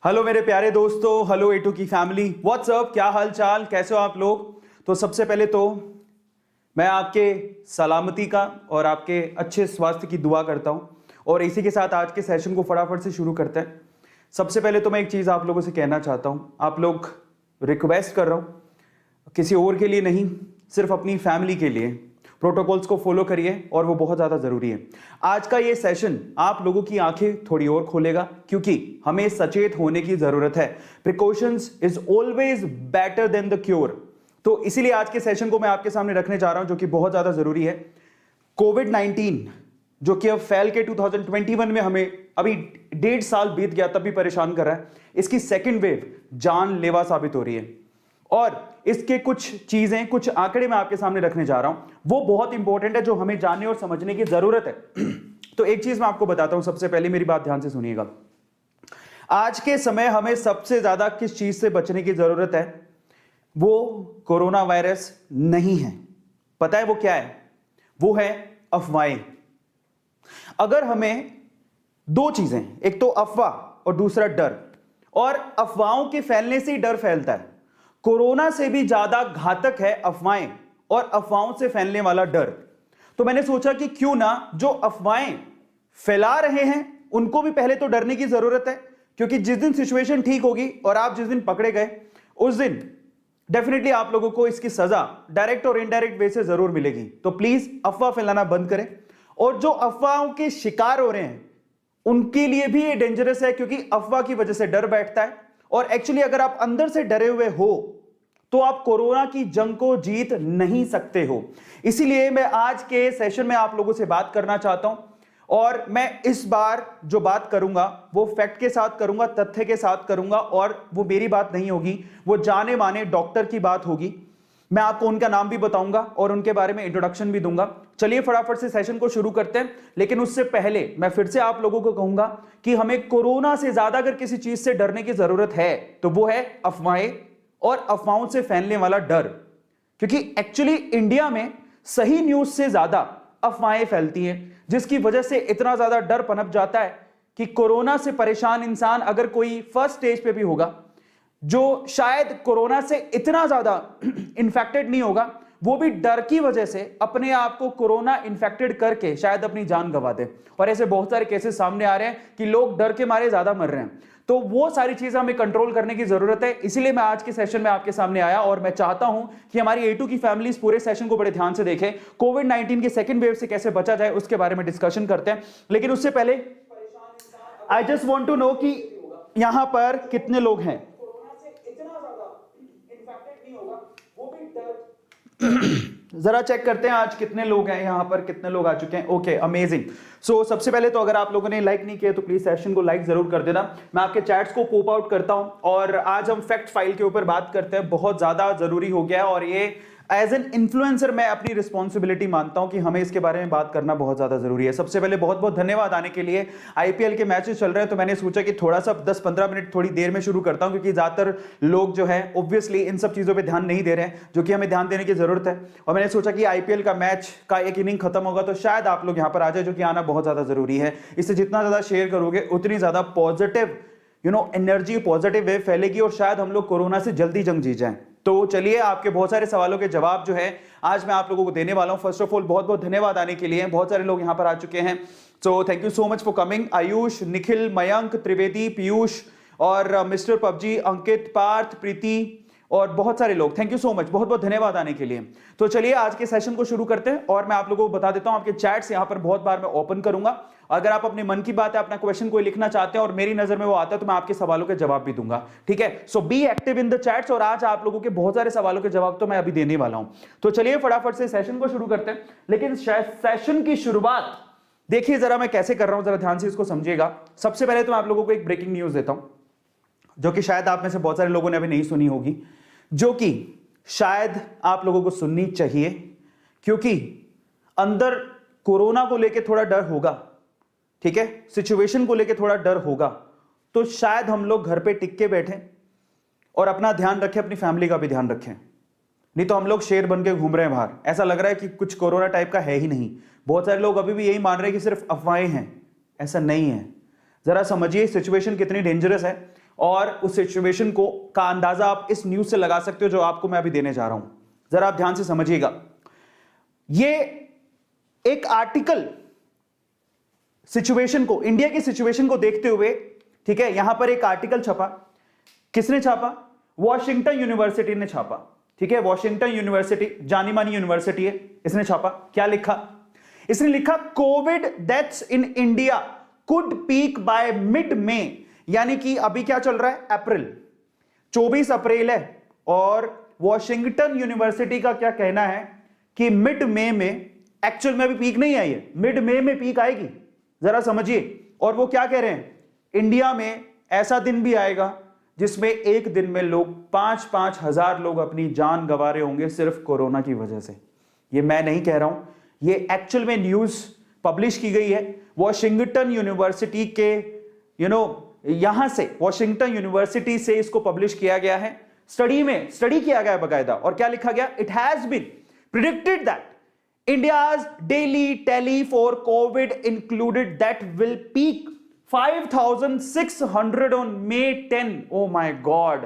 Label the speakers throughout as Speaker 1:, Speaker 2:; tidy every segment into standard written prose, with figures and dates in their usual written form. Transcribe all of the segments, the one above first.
Speaker 1: Hello मेरे प्यारे दोस्तों, हेलो ए2 की फैमिली, व्हाट्सअप, क्या हाल चाल, कैसे हो आप लोग। तो सबसे पहले तो मैं आपके सलामती का और आपके अच्छे स्वास्थ्य की दुआ करता हूं और इसी के साथ आज के सेशन को फटाफट से शुरू करते हैं। सबसे पहले तो मैं एक चीज़ आप लोगों से कहना चाहता हूं, आप लोग रिक्वेस्ट कर रहा हूं, किसी और के लिए नहीं, सिर्फ अपनी फैमिली के लिए प्रोटोकॉल्स को फॉलो करिए और वो बहुत ज़्यादा ज़रूरी है। आज का ये सेशन आप लोगों की आंखें थोड़ी और खोलेगा क्योंकि हमें सचेत होने की ज़रूरत है। Precautions is always better than the cure. तो इसीलिए आज के सेशन को मैं आपके सामने रखने जा रहा हूं जो कि बहुत ज़्यादा ज़रूरी है। कोविड-19 जो कि अब फैल के 2021 में हमें अभी 1.5 साल बीत गया तब भी परेशान कर रहा है, इसकी सेकेंड वेव जानलेवा साबित हो रही है और इसके कुछ चीजें, कुछ आंकड़े मैं आपके सामने रखने जा रहा हूं, वो बहुत इंपॉर्टेंट है जो हमें जानने और समझने की जरूरत है। तो एक चीज मैं आपको बताता हूं, सबसे पहले मेरी बात ध्यान से सुनिएगा। आज के समय हमें सबसे ज्यादा किस चीज से बचने की जरूरत है, वो कोरोना वायरस नहीं है। पता है वो क्या है? वो है अफवाहें। अगर हमें दो चीजें, एक तो अफवाह और दूसरा डर, और अफवाहों के फैलने से ही डर फैलता है। कोरोना से भी ज्यादा घातक है अफवाहें और अफवाहों से फैलने वाला डर। तो मैंने सोचा कि क्यों ना जो अफवाहें फैला रहे हैं उनको भी पहले तो डरने की जरूरत है, क्योंकि जिस दिन सिचुएशन ठीक होगी और आप जिस दिन पकड़े गए उस दिन डेफिनेटली आप लोगों को इसकी सजा डायरेक्ट और इनडायरेक्ट वे से जरूर मिलेगी। तो प्लीज अफवाह फैलाना बंद करें। और जो अफवाहों के शिकार हो रहे हैं उनके लिए भी ये डेंजरस है, क्योंकि अफवाह की वजह से डर बैठता है और एक्चुअली अगर आप अंदर से डरे हुए हो तो आप कोरोना की जंग को जीत नहीं सकते हो। इसीलिए मैं आज के सेशन में आप लोगों से बात करना चाहता हूं और मैं इस बार जो बात करूंगा वो फैक्ट के साथ करूंगा, तथ्य के साथ करूंगा और वो मेरी बात नहीं होगी, वो जाने माने डॉक्टर की बात होगी। मैं आपको उनका नाम भी बताऊंगा और उनके बारे में इंट्रोडक्शन भी दूंगा। चलिए फटाफट से सेशन को शुरू करते हैं, लेकिन उससे पहले मैं फिर से आप लोगों को कहूंगा कि हमें कोरोना से ज्यादा अगर किसी चीज से डरने की जरूरत है तो वो है अफवाहें और अफवाहों से फैलने वाला डर। क्योंकि एक्चुअली इंडिया में सही न्यूज से ज्यादा अफवाहें फैलती हैं, जिसकी वजह से इतना ज्यादा डर पनप जाता है कि कोरोना से परेशान इंसान अगर कोई फर्स्ट स्टेज पे भी होगा, जो शायद कोरोना से इतना ज्यादा इन्फेक्टेड नहीं होगा, वो भी डर की वजह से अपने आप को कोरोना इन्फेक्टेड करके शायद अपनी जान गंवा दे। और ऐसे बहुत सारे केसेस सामने आ रहे हैं कि लोग डर के मारे ज्यादा मर रहे हैं। तो वो सारी चीजें हमें कंट्रोल करने की जरूरत है। इसीलिए मैं आज के सेशन में आपके सामने आया और मैं चाहता हूं कि हमारी ए2 की फैमिली इस पूरे सेशन को बड़े ध्यान से देखे। कोविड-19 की सेकेंड वेव से कैसे बचा जाए उसके बारे में डिस्कशन करते हैं, लेकिन उससे पहले I just want to know कि यहां पर कितने लोग हैं। जरा चेक करते हैं आज कितने लोग हैं यहां पर, कितने लोग आ चुके हैं। Okay, amazing. सो सबसे पहले तो अगर आप लोगों ने लाइक नहीं किया तो प्लीज सेशन को लाइक जरूर कर देना। मैं आपके चैट्स को पॉप आउट करता हूं और आज हम फैक्ट फाइल के ऊपर बात करते हैं। बहुत ज्यादा जरूरी हो गया है और ये एज एन इन्फ्लुएंसर मैं अपनी रिस्पॉन्सिबिलिटी मानता हूं कि हमें इसके बारे में बात करना बहुत ज्यादा जरूरी है। सबसे पहले बहुत बहुत धन्यवाद आने के लिए। आईपीएल के मैचेस चल रहे हैं तो मैंने सोचा कि थोड़ा सा 10-15 मिनट थोड़ी देर में शुरू करता हूं, क्योंकि ज्यादातर लोग जो है ऑब्वियसली इन सब चीजों पे ध्यान नहीं दे रहे हैं, जो कि हमें ध्यान देने की जरूरत है। और मैंने सोचा कि आईपीएल का मैच का एक इनिंग खत्म होगा तो शायद आप लोग यहां पर आ जाए, जो कि आना बहुत ज्यादा जरूरी है। इससे जितना ज्यादा शेयर करोगे उतनी ज्यादा पॉजिटिव एनर्जी, पॉजिटिव वेव फैलेगी और शायद हम लोग कोरोना से जल्दी जंग जीत जाएं। तो चलिए, आपके बहुत सारे सवालों के जवाब जो है आज मैं आप लोगों को देने वाला हूं। फर्स्ट ऑफ ऑल बहुत बहुत धन्यवाद आने के लिए। बहुत सारे लोग यहां पर आ चुके हैं, so thank you so much for coming. Ayush, Nikhil, Mayank, Trivedi, Piyush और मिस्टर पबजी, अंकित, पार्थ, प्रीति और बहुत सारे लोग, थैंक यू सो मच, बहुत बहुत धन्यवाद आने के लिए। तो चलिए आज के सेशन को शुरू करते हैं और मैं आप लोगों को बता देता हूं, आपके चैट्स यहां पर बहुत बार मैं ओपन करूंगा। अगर आप अपने मन की बात है, अपना क्वेश्चन कोई लिखना चाहते हैं और मेरी नजर में वो आता है तो मैं आपके सवालों के जवाब भी दूंगा, ठीक है। So B active in the chats और आज आप लोगों के बहुत सारे सवालों के जवाब तो मैं अभी देने वाला हूं। तो चलिए फटाफट से सेशन को शुरू करते हैं, लेकिन सेशन की शुरुआत देखिए जरा मैं कैसे कर रहा हूं, जरा ध्यान से इसको समझिएगा। सबसे पहले तो मैं आप लोगों को एक ब्रेकिंग न्यूज देता हूं, जो कि शायद आप में से बहुत सारे लोगों ने अभी नहीं सुनी होगी, जो कि शायद आप लोगों को सुननी चाहिए, क्योंकि अंदर कोरोना को लेकर थोड़ा डर होगा, ठीक है, सिचुएशन को लेकर थोड़ा डर होगा। तो शायद हम लोग घर पे टिक के बैठें और अपना ध्यान रखें, अपनी फैमिली का भी ध्यान रखें। नहीं तो हम लोग शेर बन के घूम रहे हैं बाहर, ऐसा लग रहा है कि कुछ कोरोना टाइप का है ही नहीं। बहुत सारे लोग अभी भी यही मान रहे हैं कि सिर्फ अफवाहें हैं, ऐसा नहीं है। जरा समझिए सिचुएशन कितनी डेंजरस है और उस सिचुएशन को का अंदाजा आप इस न्यूज से लगा सकते हो जो आपको मैं अभी देने जा रहा हूं। जरा आप ध्यान से समझिएगा। ये एक आर्टिकल सिचुएशन को, इंडिया की सिचुएशन को देखते हुए, ठीक है, यहां पर एक आर्टिकल छपा। किसने छापा? वॉशिंगटन यूनिवर्सिटी ने छापा। ठीक है, वॉशिंगटन यूनिवर्सिटी जानी मानी यूनिवर्सिटी है, इसने छापा। क्या लिखा? इसने लिखा COVID deaths in India could peak by mid May, यानी कि अभी क्या चल रहा है? अप्रैल, 24 अप्रैल है, और वॉशिंगटन यूनिवर्सिटी का क्या कहना है कि मिड मई में, एक्चुअल में अभी पीक नहीं आई है, मिड मई में पीक आएगी। जरा समझिए। और वो क्या कह रहे हैं? इंडिया में ऐसा दिन भी आएगा जिसमें एक दिन में लोग 5-5 हजार लोग अपनी जान गंवा रहे होंगे सिर्फ कोरोना की वजह से। ये मैं नहीं कह रहा हूं, ये एक्चुअल में न्यूज पब्लिश की गई है वॉशिंगटन यूनिवर्सिटी के, यहां से, वॉशिंगटन यूनिवर्सिटी से इसको पब्लिश किया गया है। स्टडी किया गया है बकायदा। और क्या लिखा गया? It has been predicted that India's daily tally for COVID included that will peak 5,600 on May 10. Oh my God!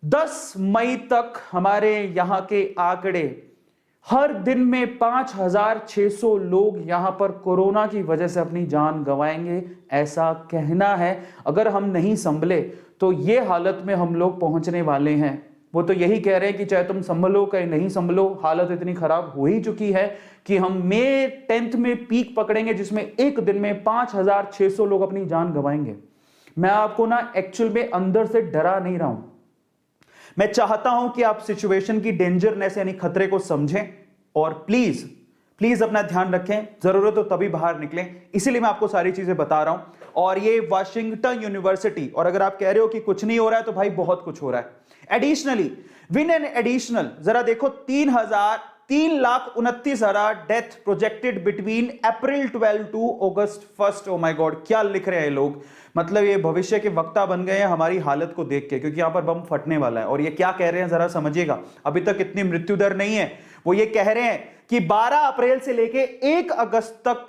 Speaker 1: 10 मई तक हमारे यहां के आंकड़े, हर दिन में 5,600 लोग यहां पर कोरोना की वजह से अपनी जान गंवाएंगे, ऐसा कहना है। अगर हम नहीं संभले तो ये हालत में हम लोग पहुंचने वाले हैं। वो तो यही कह रहे हैं कि चाहे तुम संभलो चाहे नहीं संभलो, हालत इतनी खराब हो ही चुकी है कि हम मई 10 में पीक पकड़ेंगे जिसमें एक दिन में 5,600 लोग अपनी जान गंवाएंगे। मैं आपको ना एक्चुअल में अंदर से डरा नहीं रहा हूं, मैं चाहता हूं कि आप सिचुएशन की डेंजरनेस यानी खतरे को समझें और प्लीज प्लीज अपना ध्यान रखें, जरूरत हो तभी बाहर निकलें। इसीलिए मैं आपको सारी चीजें बता रहा हूं। और ये वॉशिंगटन यूनिवर्सिटी, और अगर आप कह रहे हो कि कुछ नहीं हो रहा है तो भाई बहुत कुछ हो रहा है। एडिशनली विन एन एडिशनल, जरा देखो, 3,29,000 death projected between April 12 to August 1। Oh my God, क्या लिख रहे हैं लोग। मतलब ये भविष्य के वक्ता बन गए हैं हमारी हालत को देख के, क्योंकि यहां पर बम फटने वाला है। और ये क्या कह रहे हैं जरा समझिएगा। अभी तक इतनी मृत्यु दर नहीं है। वो ये कह रहे हैं कि 12 अप्रैल से लेके 1 अगस्त तक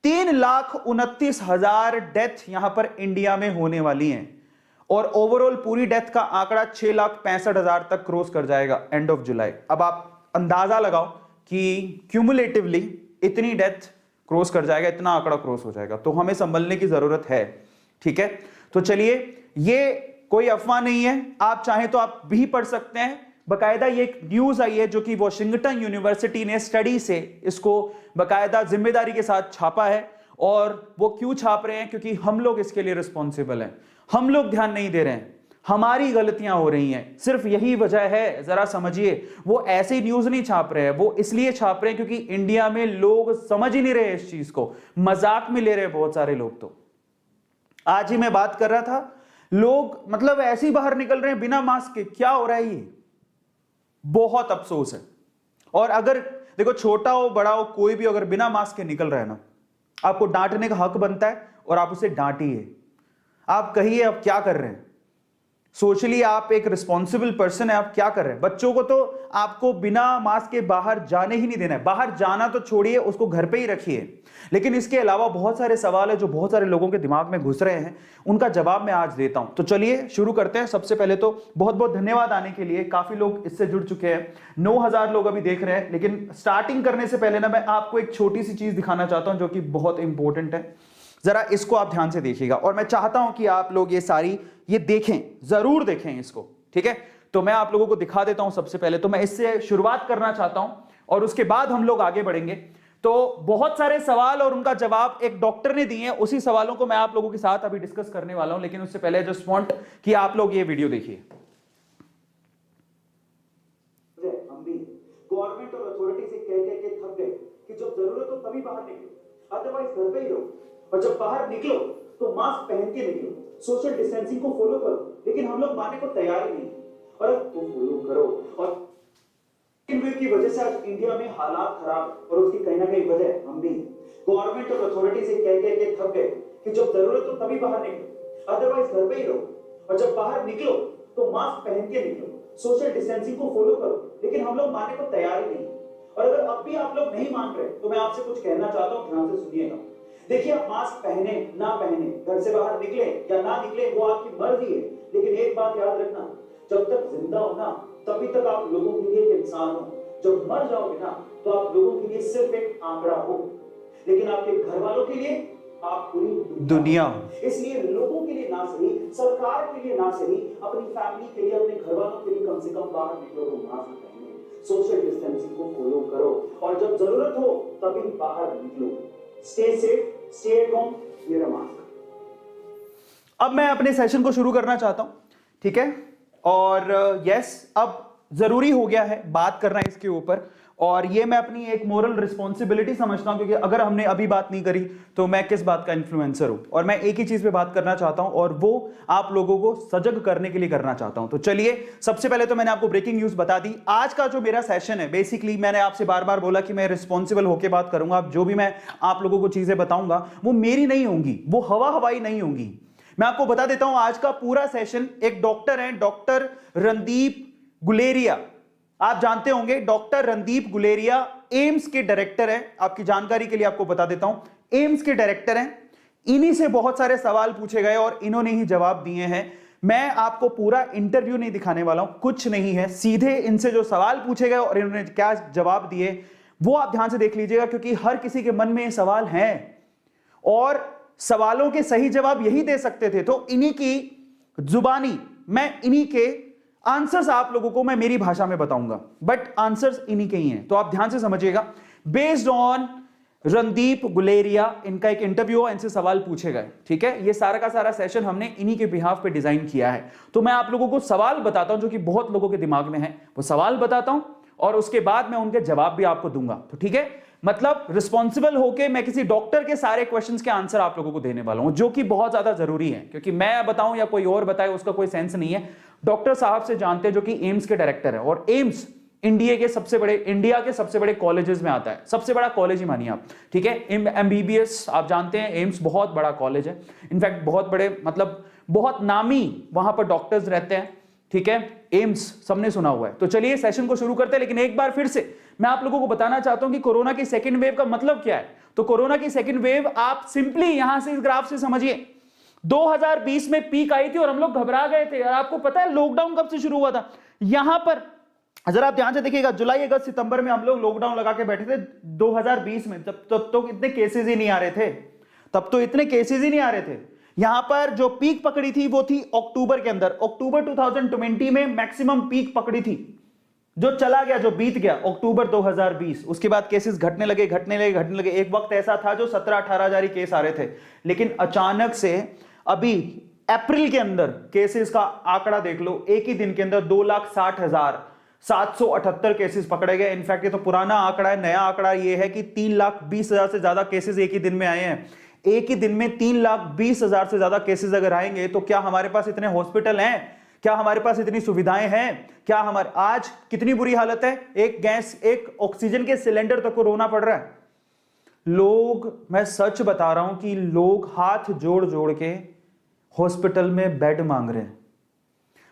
Speaker 1: 3,29,000 डेथ यहां पर इंडिया में होने वाली हैं। और ओवरऑल पूरी डेथ का आंकड़ा 6,65,000 तक क्रॉस कर जाएगा एंड ऑफ जुलाई। अब आप अंदाजा लगाओ कि क्यूमुलेटिवली इतनी डेथ क्रॉस कर जाएगा, इतना आंकड़ा क्रॉस हो जाएगा। तो हमें संभलने की जरूरत है। ठीक है, तो चलिए, ये कोई अफवाह नहीं है, आप चाहें तो आप भी पढ़ सकते हैं। बकायदा ये एक न्यूज आई है जो कि वॉशिंगटन यूनिवर्सिटी ने स्टडी से इसको बकायदा जिम्मेदारी के साथ छापा है। और वो क्यों छाप रहे हैं? क्योंकि हम लोग इसके लिए रिस्पॉन्सिबल हैं, हम लोग ध्यान नहीं दे रहे हैं, हमारी गलतियां हो रही हैं, सिर्फ यही वजह है। जरा समझिए, वो ऐसे न्यूज नहीं छाप रहे हैं, वो इसलिए छाप रहे हैं क्योंकि इंडिया में लोग समझ ही नहीं रहे इस चीज को, मजाक में ले रहे हैं बहुत सारे लोग। तो आज ही मैं बात कर रहा था, लोग मतलब ऐसे ही बाहर निकल रहे हैं बिना मास्क के। क्या हो रहा है ये? बहुत अफसोस है। और अगर देखो, छोटा हो बड़ा हो कोई भी अगर बिना मास्क के निकल रहा है ना, आपको डांटने का हक बनता है और आप उसे डांटिए। आप कहिए आप क्या कर रहे हैं। सोशली आप एक रिस्पॉन्सिबल पर्सन है, आप क्या कर रहे हैं। बच्चों को तो आपको बिना मास्क के बाहर जाने ही नहीं देना है। बाहर जाना तो छोड़िए, उसको घर पे ही रखिए। लेकिन इसके अलावा बहुत सारे सवाल है जो बहुत सारे लोगों के दिमाग में घुस रहे हैं, उनका जवाब मैं आज देता हूं। तो चलिए शुरू करते हैं। सबसे पहले तो बहुत बहुत धन्यवाद आने के लिए, काफी लोग इससे जुड़ चुके हैं, 9,000 लोग अभी देख रहे हैं। लेकिन स्टार्टिंग करने से पहले ना मैं आपको एक छोटी सी चीज दिखाना चाहता हूं जो कि बहुत इंपॉर्टेंट है। जरा इसको आप ध्यान से देखिएगा और मैं चाहता हूं कि आप लोग ये देखें, जरूर देखें इसको। ठीक है, तो मैं आप लोगों को दिखा देता हूं। सबसे पहले तो मैं इससे शुरुआत करना चाहता हूं और उसके बाद हम लोग आगे बढ़ेंगे। तो बहुत सारे सवाल और उनका जवाब एक डॉक्टर ने दिए हैं, उसी सवालों को मैं आप लोगों के साथ अभी डिस्कस करने वाला हूं। लेकिन उससे पहले जस्ट वांट कि आप लोग ये वीडियो देखिए। हम भी गवर्नमेंट और अथॉरिटी से कह के थक गए कि जब जरूरत हो तभी बाहर निकलो, अदरवाइज घर पे ही रहो। और जब बाहर निकलो तो मास्क पहन के निकलो, सोशल डिस्टेंसिंग को फॉलो करो। लेकिन हम लोग मानने को तैयार ही नहीं। और अब तुम फॉलो करो। और की वजह से आज इंडिया में हालात खराब, और उसकी कहीं ना कहीं वजह हम भी गवर्नमेंट और अथॉरिटी से कह के थक गए कि जब जरूरत हो तभी बाहर निकलो, अदरवाइज घर पे ही रहो। और जब बाहर निकलो तो मास्क पहन के निकलो, सोशल डिस्टेंसिंग को फॉलो करो। लेकिन हम लोग मानने को तैयार ही नहीं। और अगर अब भी आप लोग नहीं मान रहे तो मैं आपसे कुछ कहना चाहता हूं, ध्यान से सुनिएगा। देखिए, आप मास्क पहने ना पहने, घर से बाहर निकले या ना निकले, वो आपकी मर्जी है, लेकिन एक बात याद रखना, जब तक जिंदा हो ना तभी तक आप लोगों के लिए एक इंसान हो। जब मर जाओगे ना तो आप लोगों के लिए सिर्फ एक आंकड़ा हो, लेकिन आपके घर वालों के लिए आप पूरी दुनिया हो। इसलिए लोगों के लिए ना सही, सरकार के लिए ना सही, अपनी फैमिली के लिए, अपने घर वालों के लिए कम से कम बाहर निकलो तो मास्क पहनो, सोशल डिस्टेंसिंग को फॉलो करो और जब जरूरत हो तभी बाहर निकलो। Stay safe, stay at home, wear a mask. अब मैं अपने सेशन को शुरू करना चाहता हूं, ठीक है? और यस, अब जरूरी हो गया है बात करना इसके ऊपर, और ये मैं अपनी एक मोरल रिस्पॉन्सिबिलिटी समझता हूं, क्योंकि अगर हमने अभी बात नहीं करी तो मैं किस बात का इन्फ्लुएंसर हूं। और मैं एक ही चीज पे बात करना चाहता हूं, और वो आप लोगों को सजग करने के लिए करना चाहता हूं। तो चलिए, सबसे पहले तो मैंने आपको ब्रेकिंग न्यूज बता दी। आज का जो मेरा सेशन है, बेसिकली मैंने आपसे बार बार बोला कि मैं रिस्पॉन्सिबल होकर बात करूंगा। जो भी मैं आप लोगों को चीजें बताऊंगा वो मेरी नहीं होंगी, वो हवाई नहीं होंगी। मैं आपको बता देता हूं, आज का पूरा सेशन एक डॉक्टर है, डॉक्टर रणदीप गुलेरिया। आप जानते होंगे डॉक्टर रणदीप गुलेरिया एम्स के डायरेक्टर है। आपकी जानकारी के लिए आपको बता देता हूं, एम्स के डायरेक्टर हैं। इन्हीं से बहुत सारे सवाल पूछे गए और इन्होंने ही जवाब दिए हैं। मैं आपको पूरा इंटरव्यू नहीं दिखाने वाला हूं, कुछ नहीं है, सीधे इनसे जो सवाल पूछे गए और इन्होंने क्या जवाब दिए वो आप ध्यान से देख लीजिएगा, क्योंकि हर किसी के मन में ये सवाल हैं और सवालों के सही जवाब यही दे सकते थे। तो इन्हीं की जुबानी मैं इन्हीं के आंसर्स आप लोगों को मैं मेरी भाषा में बताऊंगा, बट आंसर्स इन्हीं के ही हैं, तो आप ध्यान से समझिएगा। बेस्ड ऑन रणदीप गुलेरिया, इनका एक इंटरव्यू हुआ, इनसे सवाल पूछे गए, ठीक है? ये सारा का सारा सेशन हमने इन्हीं के बिहाफ पे डिजाइन किया है। तो मैं आप लोगों को सवाल बताता हूं जो कि बहुत लोगों के दिमाग में है, वो सवाल बताता हूं और उसके बाद मैं उनके जवाब भी आपको दूंगा। तो ठीक है, मतलब रिस्पॉन्सिबल होके मैं किसी डॉक्टर के सारे क्वेश्चंस के आंसर आप लोगों को देने वाला हूं, जो कि बहुत ज्यादा जरूरी है, क्योंकि मैं बताऊं या कोई और बताए उसका कोई सेंस नहीं है। डॉक्टर साहब से जानते हैं, जो कि एम्स के डायरेक्टर है, और एम्स इंडिया के सबसे बड़े कॉलेजेस में आता है, सबसे बड़ा कॉलेज ही मानिए आप, ठीक है? एमबीबीएस आप जानते हैं, एम्स बहुत बड़ा कॉलेज है, इनफैक्ट बहुत बड़े, मतलब बहुत नामी वहां पर डॉक्टर्स रहते हैं, ठीक है? एम्स सबने सुना हुआ है। तो चलिए सेशन को शुरू करते हैं, लेकिन एक बार फिर से मैं आप लोगों को बताना चाहता हूं कि कोरोना की सेकंड वेव का मतलब क्या है। तो कोरोना की सेकंड वेव आप सिंपली यहां से इस ग्राफ से समझिए। 2020 में पीक आई थी और हम लोग घबरा गए थे। और आपको पता है लॉकडाउन कब से शुरू हुआ था? यहां पर अगर आप ध्यान से देखिएगा, जुलाई अगस्त सितंबर में हम लोग लॉकडाउन लगा के बैठे थे 2020 में। तब तो इतने केसेस ही नहीं आ रहे थे, यहां पर जो पीक पकड़ी थी वो थी अक्टूबर के अंदर। अक्टूबर 2020 में मैक्सिमम पीक पकड़ी थी, जो चला गया, जो बीत गया अक्टूबर 2020। उसके बाद केसेस घटने लगे। एक वक्त ऐसा था जो 17-18 हजार केस आ रहे थे, लेकिन अचानक से अभी अप्रैल के अंदर केसेस का आंकड़ा देख लो, एक ही दिन के अंदर 2,60,778 केसेस पकड़े गए। इनफैक्ट ये तो पुराना आंकड़ा है, नया आंकड़ा ये है कि 3,20,000 से ज्यादा केसेस एक ही दिन में आए हैं। एक ही दिन में 3,20,000 से ज्यादा केसेस अगर आएंगे तो क्या हमारे पास इतने हॉस्पिटल हैं? क्या हमारे पास इतनी सुविधाएं हैं? क्या हमारे आज कितनी बुरी हालत है? एक ऑक्सीजन के सिलेंडर तक को रोना पड़ रहा है लोग। मैं सच बता रहा हूं कि लोग हाथ जोड़ जोड़ के हॉस्पिटल में बेड मांग रहे हैं।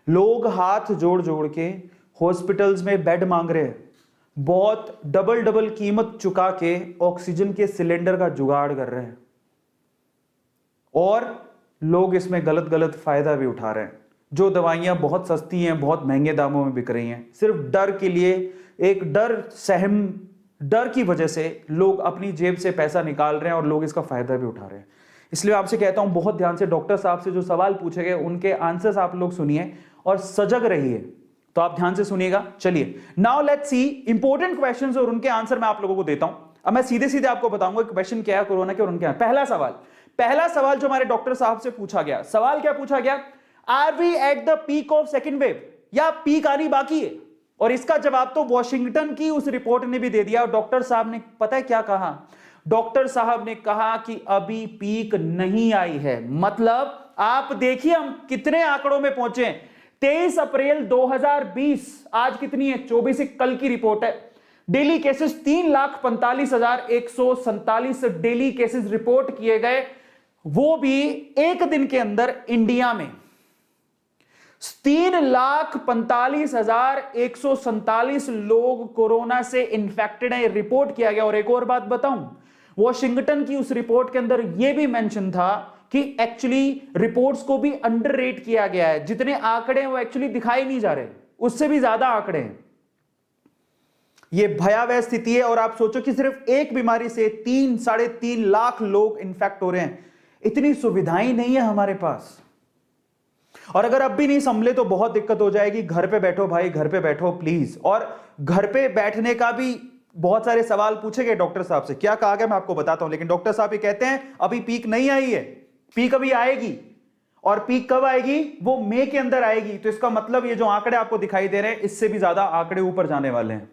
Speaker 1: लोग हाथ जोड़ जोड़ के हॉस्पिटल्स में बेड मांग रहे हैं। बहुत डबल कीमत चुका के ऑक्सीजन के सिलेंडर का जुगाड़ कर रहे हैं, और लोग इसमें गलत फायदा भी उठा रहे हैं। जो दवाइयां बहुत सस्ती हैं, बहुत महंगे दामों में बिक रही हैं, सिर्फ डर के लिए, एक डर की वजह से लोग अपनी जेब से पैसा निकाल रहे हैं और लोग इसका फायदा भी उठा रहे हैं। इसलिए आपसे कहता हूं बहुत ध्यान से डॉक्टर साहब से जो सवाल पूछे गए उनके आंसर्स आप लोग सुनिए और सजग रहिए। तो आप ध्यान से सुनिएगा। चलिए, now let's see important questions और उनके आंसर मैं आप लोगों को देता हूं। अब मैं सीधे आपको बताऊंगा क्वेश्चन क्या है कोरोना के और उनके। पहला सवाल जो हमारे डॉक्टर साहब से पूछा गया, सवाल क्या पूछा गया? Are we at the peak of second wave, या पीक आनी बाकी है? और इसका जवाब तो वॉशिंगटन की उस रिपोर्ट ने भी दे दिया। और डॉक्टर साहब ने पता है क्या कहा? डॉक्टर साहब ने कहा कि अभी पीक नहीं आई है। मतलब आप देखिए हम कितने आंकड़ों में पहुंचे। 23 अप्रैल 2020, आज कितनी है? 24, कल की रिपोर्ट है। Daily cases 3,45,147 daily cases report किए गए, वो भी एक दिन के अंदर इंडिया में। 3,45,147 लोग कोरोना से इंफेक्टेड है, रिपोर्ट किया गया। और एक और बात बताऊं, वॉशिंगटन की उस रिपोर्ट के अंदर यह भी मेंशन था कि एक्चुअली रिपोर्ट्स को भी अंडररेट किया गया है, जितने आंकड़े हैं वो एक्चुअली दिखाई नहीं जा रहे, उससे भी ज्यादा आंकड़े हैं। ये भयावह स्थिति है और आप सोचो कि सिर्फ एक बीमारी से 3-3.5 लाख लोग इन्फेक्ट हो रहे हैं। इतनी सुविधाएं नहीं है हमारे पास, और अगर अब भी नहीं संभले तो बहुत दिक्कत हो जाएगी। घर पे बैठो भाई, घर पे बैठो प्लीज। और घर पे बैठने का भी बहुत सारे सवाल पूछे गए डॉक्टर साहब से, क्या कहा गया मैं आपको बताता हूं। लेकिन डॉक्टर साहब ये कहते हैं अभी पीक नहीं आई है, पीक अभी आएगी। और पीक कब आएगी? वो मई के अंदर आएगी। तो इसका मतलब ये जो आंकड़े आपको दिखाई दे रहे हैं, इससे भी ज्यादा आंकड़े ऊपर जाने वाले हैं।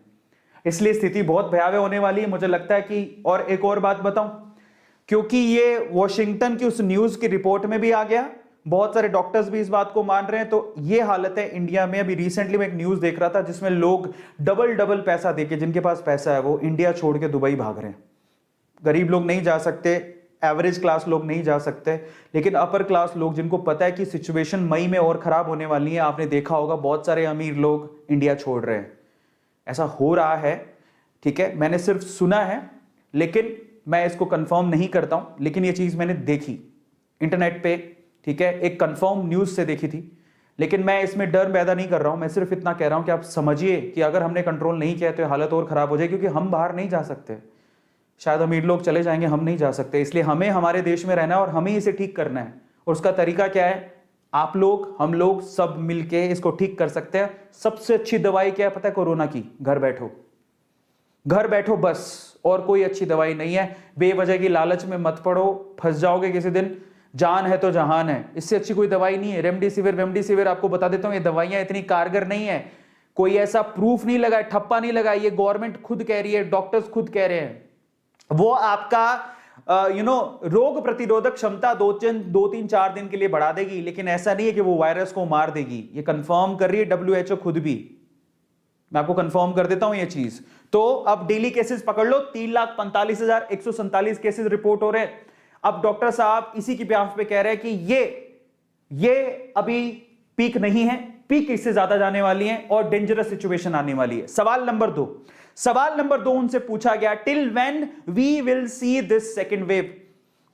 Speaker 1: इसलिए स्थिति बहुत भयावह होने वाली है मुझे लगता है कि। और एक और बात बताऊं, क्योंकि ये वॉशिंगटन की उस न्यूज की रिपोर्ट में भी आ गया, बहुत सारे डॉक्टर्स भी इस बात को मान रहे हैं, तो ये हालत है इंडिया में। अभी रिसेंटली मैं एक न्यूज देख रहा था जिसमें लोग डबल पैसा देके, जिनके पास पैसा है वो इंडिया छोड़ के दुबई भाग रहे हैं। गरीब लोग नहीं जा सकते, एवरेज क्लास लोग नहीं जा सकते, लेकिन अपर क्लास लोग, जिनको पता है कि सिचुएशन मई में और खराब होने वाली है, आपने देखा होगा बहुत सारे अमीर लोग इंडिया छोड़ रहे हैं। ऐसा हो रहा है, ठीक है, मैंने सिर्फ सुना है, लेकिन मैं इसको कंफर्म नहीं करता हूं। लेकिन ये चीज मैंने देखी इंटरनेट पे, ठीक है, एक कंफर्म न्यूज से देखी थी। लेकिन मैं इसमें डर पैदा नहीं कर रहा हूं, मैं सिर्फ इतना कह रहा हूं कि आप समझिए कि अगर हमने कंट्रोल नहीं किया तो हालत और खराब हो जाए, क्योंकि हम बाहर नहीं जा सकते। शायद अमीर लोग चले जाएंगे, हम नहीं जा सकते। इसलिए हमें हमारे देश में रहना है और हमें इसे ठीक करना है। और उसका तरीका क्या है? आप लोग, हम लोग सब मिलके इसको ठीक कर सकते हैं। सबसे अच्छी दवाई क्या है पता है? कोरोना की, घर बैठो, घर बैठो बस, और कोई अच्छी दवाई नहीं है। बेवजह की लालच में मत पड़ो, फंस जाओगे किसी दिन। जान है तो जहान है, इससे अच्छी कोई दवाई नहीं है। रेमडेसिविर आपको बता देता हूं, ये दवाइयां इतनी कारगर नहीं है। कोई ऐसा प्रूफ नहीं लगा, ठप्पा नहीं लगा, ये गवर्नमेंट खुद कह रही है, डॉक्टर्स खुद कह रहे हैं। वो आपका रोग प्रतिरोधक क्षमता 2-3-4 दिन के लिए बढ़ा देगी, लेकिन ऐसा नहीं है कि वो वायरस को मार देगी। ये कंफर्म कर रही है WHO खुद भी। मैं आपको कंफर्म कर देता हूं ये चीज। तो अब डेली केसेस पकड़ लो, 3,45,147 केसेस रिपोर्ट हो रहे हैं। अब डॉक्टर साहब इसी की ब्याह पे कह रहे हैं कि ये अभी पीक नहीं है, पीक इससे ज्यादा जाने वाली है और डेंजरस सिचुएशन आने वाली है। सवाल नंबर 2 उनसे पूछा गया, till when we will see this second wave.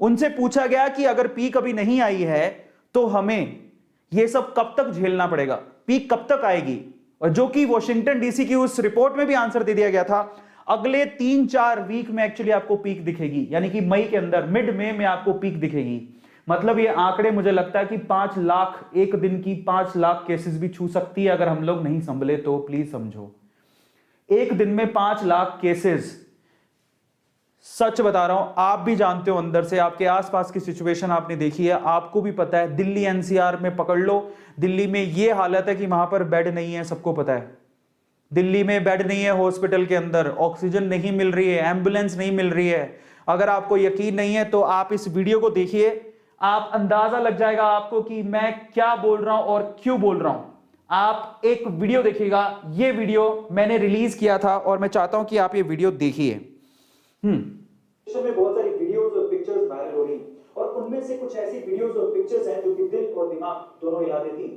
Speaker 1: उनसे पूछा गया कि अगर पीक अभी नहीं आई है तो हमें यह सब कब तक झेलना पड़ेगा, पीक कब तक आएगी? और जो कि वॉशिंगटन डीसी की उस रिपोर्ट में भी आंसर दे दिया गया था, अगले 3-4 वीक में एक्चुअली आपको पीक दिखेगी, यानी कि मई के अंदर, मिड मई में आपको पीक दिखेगी। मतलब ये आंकड़े मुझे लगता है कि 5 लाख, एक दिन की 5 लाख केसेस भी छू सकती है अगर हम लोग नहीं संभले तो। प्लीज समझो, एक दिन में 5 लाख केसेस, सच बता रहा हूं, आप भी जानते हो अंदर से, आपके आसपास की सिचुएशन आपने देखी है, आपको भी पता है। दिल्ली NCR में पकड़ लो, दिल्ली में यह हालत है कि वहां पर बेड नहीं है, सबको पता है। दिल्ली में बेड नहीं है हॉस्पिटल के अंदर, ऑक्सीजन नहीं मिल रही है, एम्बुलेंस नहीं मिल रही है। अगर आपको यकीन नहीं है तो आप इस वीडियो को देखिए, आप अंदाजा लग जाएगा आपको कि मैं क्या बोल रहा हूं और क्यों बोल रहा हूं। आप एक वीडियो देखिएगा, ये वीडियो मैंने रिलीज किया था और मैं चाहता हूं कि आप ये वीडियो देखिए।
Speaker 2: में बहुत सारी वीडियोस और पिक्चर्स वायरल हो रही और उनमें से कुछ ऐसी वीडियोस और पिक्चर्स हैं जो कि दिल और दिमाग दोनों हिला देती।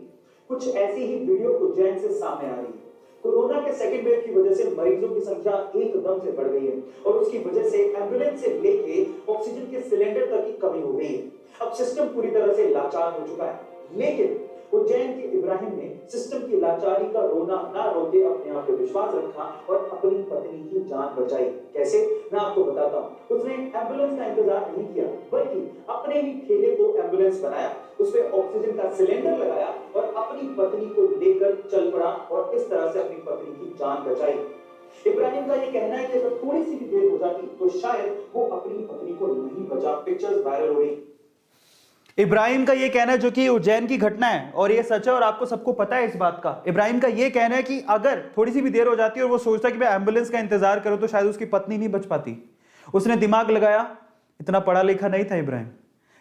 Speaker 2: कुछ ऐसी ही वीडियो उज्जैन से सामने आ रही है। कोरोना के सेकंड वेव की वजह से मरीजों की संख्या एकदम से बढ़ गई है और उसकी वजह से एम्बुलेंस से लेके ऑक्सीजन के सिलेंडर तक की कमी हो गई है। अब सिस्टम पूरी तरह से लाचार हो चुका है, लेकिन उज्जैन के इब्राहिम ने सिस्टम की लाचारी का रोना ना रोके अपने आप पे विश्वास रखा और अपनी पत्नी की जान बचाई। कैसे? मैं आपको बताता हूँ। उसने एम्बुलेंस का इंतजार नहीं किया, बल्कि अपने ही ठेले को एम्बुलेंस बनाया, उसपे ऑक्सीजन का सिलेंडर लगाया और अपनी पत्नी को लेकर चल पड़ा और इस तरह से अपनी पत्नी की जान बचाई। इब्राहिम का ये कहना है कि अगर थोड़ी सी भी देर हो जाती तो शायद वो अपनी पत्नी को नहीं बचा। पिक्चर्स वायरल हो रही।
Speaker 1: इब्राहिम का यह कहना है, जो कि उज्जैन की घटना है और यह सच है और आपको सबको पता है इस बात का। इब्राहिम का यह कहना है कि अगर थोड़ी सी भी देर हो जाती और वो सोचता कि मैं एम्बुलेंस का इंतजार करूं तो शायद उसकी पत्नी नहीं बच पाती। उसने दिमाग लगाया, इतना पढ़ा लिखा नहीं था इब्राहिम,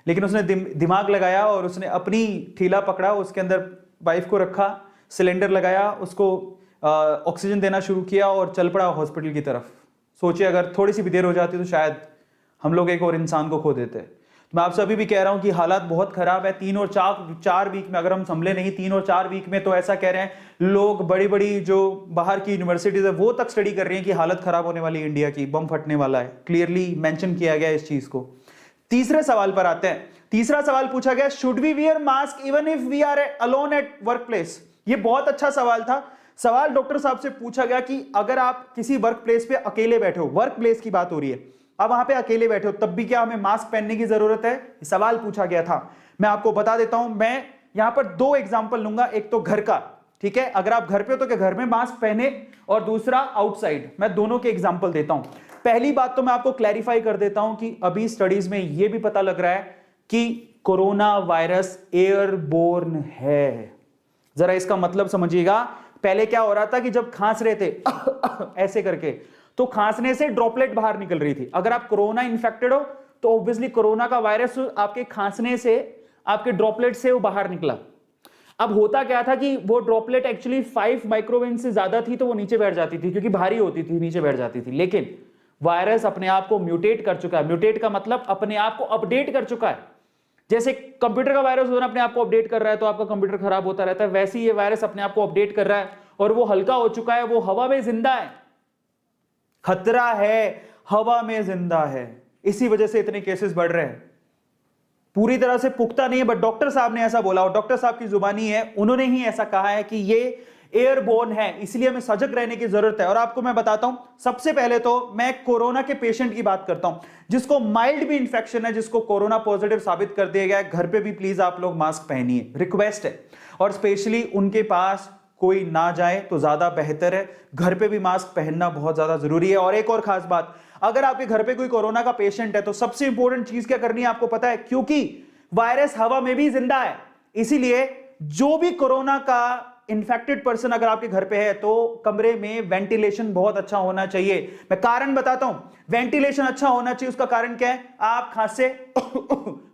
Speaker 1: लेकिन उसने दिमाग लगाया और उसने अपनी ठेला पकड़ा, उसके अंदर वाइफ को रखा, सिलेंडर लगाया, उसको ऑक्सीजन देना शुरू किया और चल पड़ा हॉस्पिटल की तरफ। सोचिए अगर थोड़ी सी भी देर हो जाती तो शायद हम लोग एक और इंसान को खो देते। मैं आपसे अभी भी कह रहा हूं कि हालात बहुत खराब है। 3 और 4 वीक में, अगर हम संभले नहीं 3 और 4 वीक में, तो ऐसा कह रहे हैं लोग, बड़ी बड़ी जो बाहर की यूनिवर्सिटीज है वो तक स्टडी कर रही हैं कि हालत खराब होने वाली है इंडिया की, बम फटने वाला है। क्लियरली मेंशन किया गया इस चीज को। तीसरे सवाल पर आते हैं। तीसरा सवाल पूछा गया, should we wear mask even if we are alone at work place. ये बहुत अच्छा सवाल था। सवाल डॉक्टर साहब से पूछा गया कि अगर आप किसी वर्क प्लेस पे अकेले बैठे हो, वर्क प्लेस की बात हो रही है, अब वहां पे अकेले बैठे हो, तब भी क्या हमें मास्क पहनने की जरूरत है? सवाल पूछा गया था। मैं आपको बता देता हूं, मैं यहां पर 2 एग्जांपल लूंगा। एक तो घर का, ठीक है, अगर आप घर पे हो तो क्या घर में मास्क पहने, और दूसरा आउटसाइड। मैं दोनों के एग्जांपल देता हूं। पहली बात तो मैं आपको क्लैरिफाई कर देता हूं कि अभी स्टडीज में यह भी पता लग रहा है कि कोरोना वायरस एयरबोर्न है। जरा इसका मतलब समझिएगा। पहले क्या हो रहा था कि जब खांस रहे थे ऐसे करके, तो खांसने से ड्रॉपलेट बाहर निकल रही थी। अगर आप कोरोना इन्फेक्टेड हो तो ऑब्वियसली कोरोना का वायरस आपके खांसने से, आपके ड्रॉपलेट से वो बाहर निकला। अब होता क्या था कि वो ड्रॉपलेट एक्चुअली 5 माइक्रोवेन से ज्यादा थी तो वो नीचे बैठ जाती थी, क्योंकि भारी होती थी, नीचे बैठ जाती थी। लेकिन वायरस अपने आप को म्यूटेट कर चुका है। म्यूटेट का मतलब अपने आप को अपडेट कर चुका है। जैसे कंप्यूटर का वायरस होना अपने आप को अपडेट कर रहा है तो आपका कंप्यूटर खराब होता रहता है, वैसे ही ये वायरस अपने आप को अपडेट कर रहा है और वो हल्का हो चुका है, वो हवा में जिंदा है। खतरा है, हवा में जिंदा है, इसी वजह से इतने केसेस बढ़ रहे हैं। पूरी तरह से पुख्ता नहीं है, बट डॉक्टर साहब ने ऐसा बोला, और डॉक्टर साहब की जुबानी है, उन्होंने ही ऐसा कहा है कि ये एयरबोर्न है, इसलिए हमें सजग रहने की जरूरत है। और आपको मैं बताता हूं, सबसे पहले तो मैं कोरोना के पेशेंट की बात करता हूं, जिसको माइल्ड भी इंफेक्शन है, जिसको कोरोना पॉजिटिव साबित कर दिया गया है, घर पे भी प्लीज आप लोग मास्क पहनिए, रिक्वेस्ट है। और स्पेशली उनके पास कोई ना जाए तो ज्यादा बेहतर है, घर पे भी मास्क पहनना बहुत ज्यादा जरूरी है। और एक और खास बात, अगर आपके घर पे कोई कोरोना का पेशेंट है तो सबसे इंपॉर्टेंट चीज क्या करनी है आपको पता है? क्योंकि वायरस हवा में भी जिंदा है, इसीलिए जो भी कोरोना का इन्फेक्टेड पर्सन अगर आपके घर पे है तो कमरे में वेंटिलेशन बहुत अच्छा होना चाहिए। मैं कारण बताता हूं, वेंटिलेशन अच्छा होना चाहिए, उसका कारण क्या है? आप खांसे,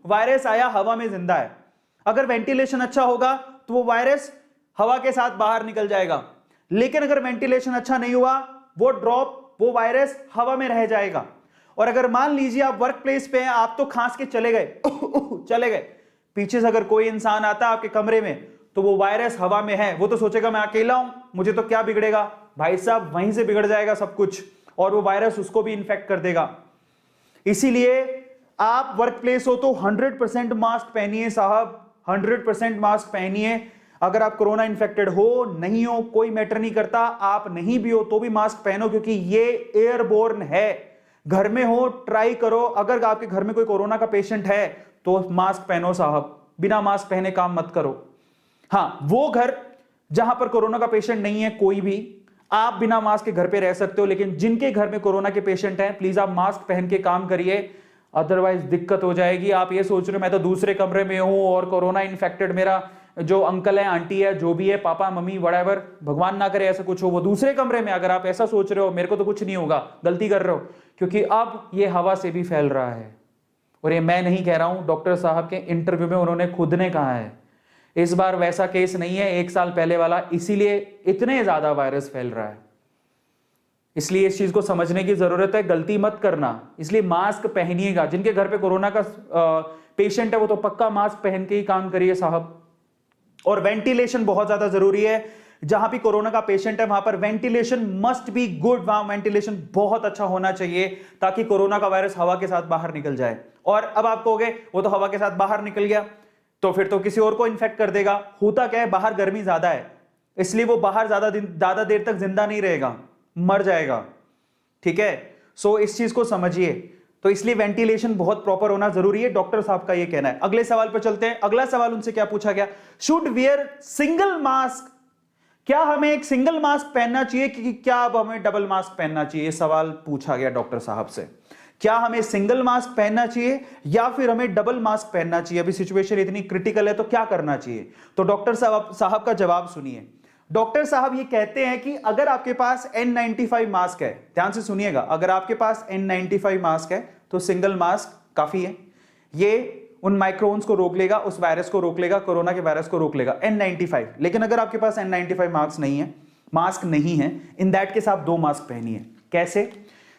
Speaker 1: वायरस आया, हवा में जिंदा है। अगर वेंटिलेशन अच्छा होगा तो वो वायरस हवा के साथ बाहर निकल जाएगा। लेकिन अगर वेंटिलेशन अच्छा नहीं हुआ, वो ड्रॉप, वो वायरस हवा में रह जाएगा। और अगर मान लीजिए आप वर्क प्लेस पे हैं, आप तो खांस के चले गए चले गए, पीछे से अगर कोई इंसान आता है आपके कमरे में तो वो वायरस हवा में है, वो तो सोचेगा मैं अकेला हूं, मुझे तो क्या बिगड़ेगा। भाई साहब, वहीं से बिगड़ जाएगा सब कुछ, और वो वायरस उसको भी इन्फेक्ट कर देगा। इसीलिए आप वर्क प्लेस हो तो 100% मास्क पहनिए साहब, 100% मास्क पहनिए। अगर आप कोरोना इन्फेक्टेड हो, नहीं हो, कोई मैटर नहीं करता, आप नहीं भी हो तो भी मास्क पहनो, क्योंकि ये एयरबोर्न है। घर में हो, ट्राई करो, अगर आपके घर में कोई कोरोना का पेशेंट है तो मास्क पहनो साहब, बिना मास्क पहने काम मत करो। हाँ, वो घर जहां पर कोरोना का पेशेंट नहीं है कोई भी, आप बिना मास्क के घर पे रह सकते हो, लेकिन जिनके घर में कोरोना के पेशेंट हैं प्लीज आप मास्क पहन के काम करिए, अदरवाइज दिक्कत हो जाएगी। आप ये सोच रहे हो मैं तो दूसरे कमरे में हूं और कोरोना इन्फेक्टेड मेरा जो अंकल है, आंटी है, जो भी है, पापा मम्मी व्हाटएवर, भगवान ना करे ऐसा कुछ हो, वो दूसरे कमरे में, अगर आप ऐसा सोच रहे हो मेरे को तो कुछ नहीं होगा, गलती कर रहे हो, क्योंकि अब ये हवा से भी फैल रहा है। और ये मैं नहीं कह रहा हूं, डॉक्टर साहब के इंटरव्यू में उन्होंने खुद ने कहा है। इस बार वैसा केस नहीं है 1 साल पहले वाला, इसीलिए इतने ज्यादा वायरस फैल रहा है। इसलिए इस चीज को समझने की जरूरत है, गलती मत करना। इसलिए मास्क पहनिएगा। जिनके घर पे कोरोना का पेशेंट है वो तो पक्का मास्क पहन के ही काम करिए साहब। और वेंटिलेशन बहुत ज्यादा जरूरी है। जहां भी कोरोना का पेशेंट है वहां पर वेंटिलेशन मस्ट बी गुड, वहां वेंटिलेशन बहुत अच्छा होना चाहिए ताकि कोरोना का वायरस हवा के साथ बाहर निकल जाए। और अब आप कहोगे वो तो हवा के साथ बाहर निकल गया तो फिर तो किसी और को इन्फेक्ट कर देगा। होता क्या है, बाहर गर्मी ज्यादा है, इसलिए वो बाहर ज्यादा देर तक जिंदा नहीं रहेगा, मर जाएगा। ठीक है, सो इस चीज को समझिए। तो इसलिए वेंटिलेशन बहुत प्रॉपर होना जरूरी है, डॉक्टर साहब का ये कहना है। अगले सवाल पर चलते हैं। अगला सवाल उनसे क्या पूछा गया? शुड वियर सिंगल मास्क, क्या हमें एक सिंगल मास्क पहनना चाहिए कि क्या अब हमें डबल मास्क पहनना चाहिए? ये सवाल पूछा गया डॉक्टर साहब से। क्या हमें सिंगल मास्क पहनना चाहिए या फिर हमें डबल मास्क पहनना चाहिए? अभी सिचुएशन इतनी क्रिटिकल है तो क्या करना चाहिए? तो डॉक्टर साहब का जवाब सुनिए। डॉक्टर साहब ये कहते हैं कि अगर आपके पास N95 मास्क है, ध्यान से सुनिएगा, अगर आपके पास N95 मास्क है तो सिंगल मास्क काफी है। ये उन माइक्रोन्स को रोक लेगा, उस वायरस को रोक लेगा, कोरोना के वायरस को रोक लेगा, N95। लेकिन अगर आपके पास N95 मास्क नहीं है, इन दैट केस आप 2 मास्क पहनिए। कैसे?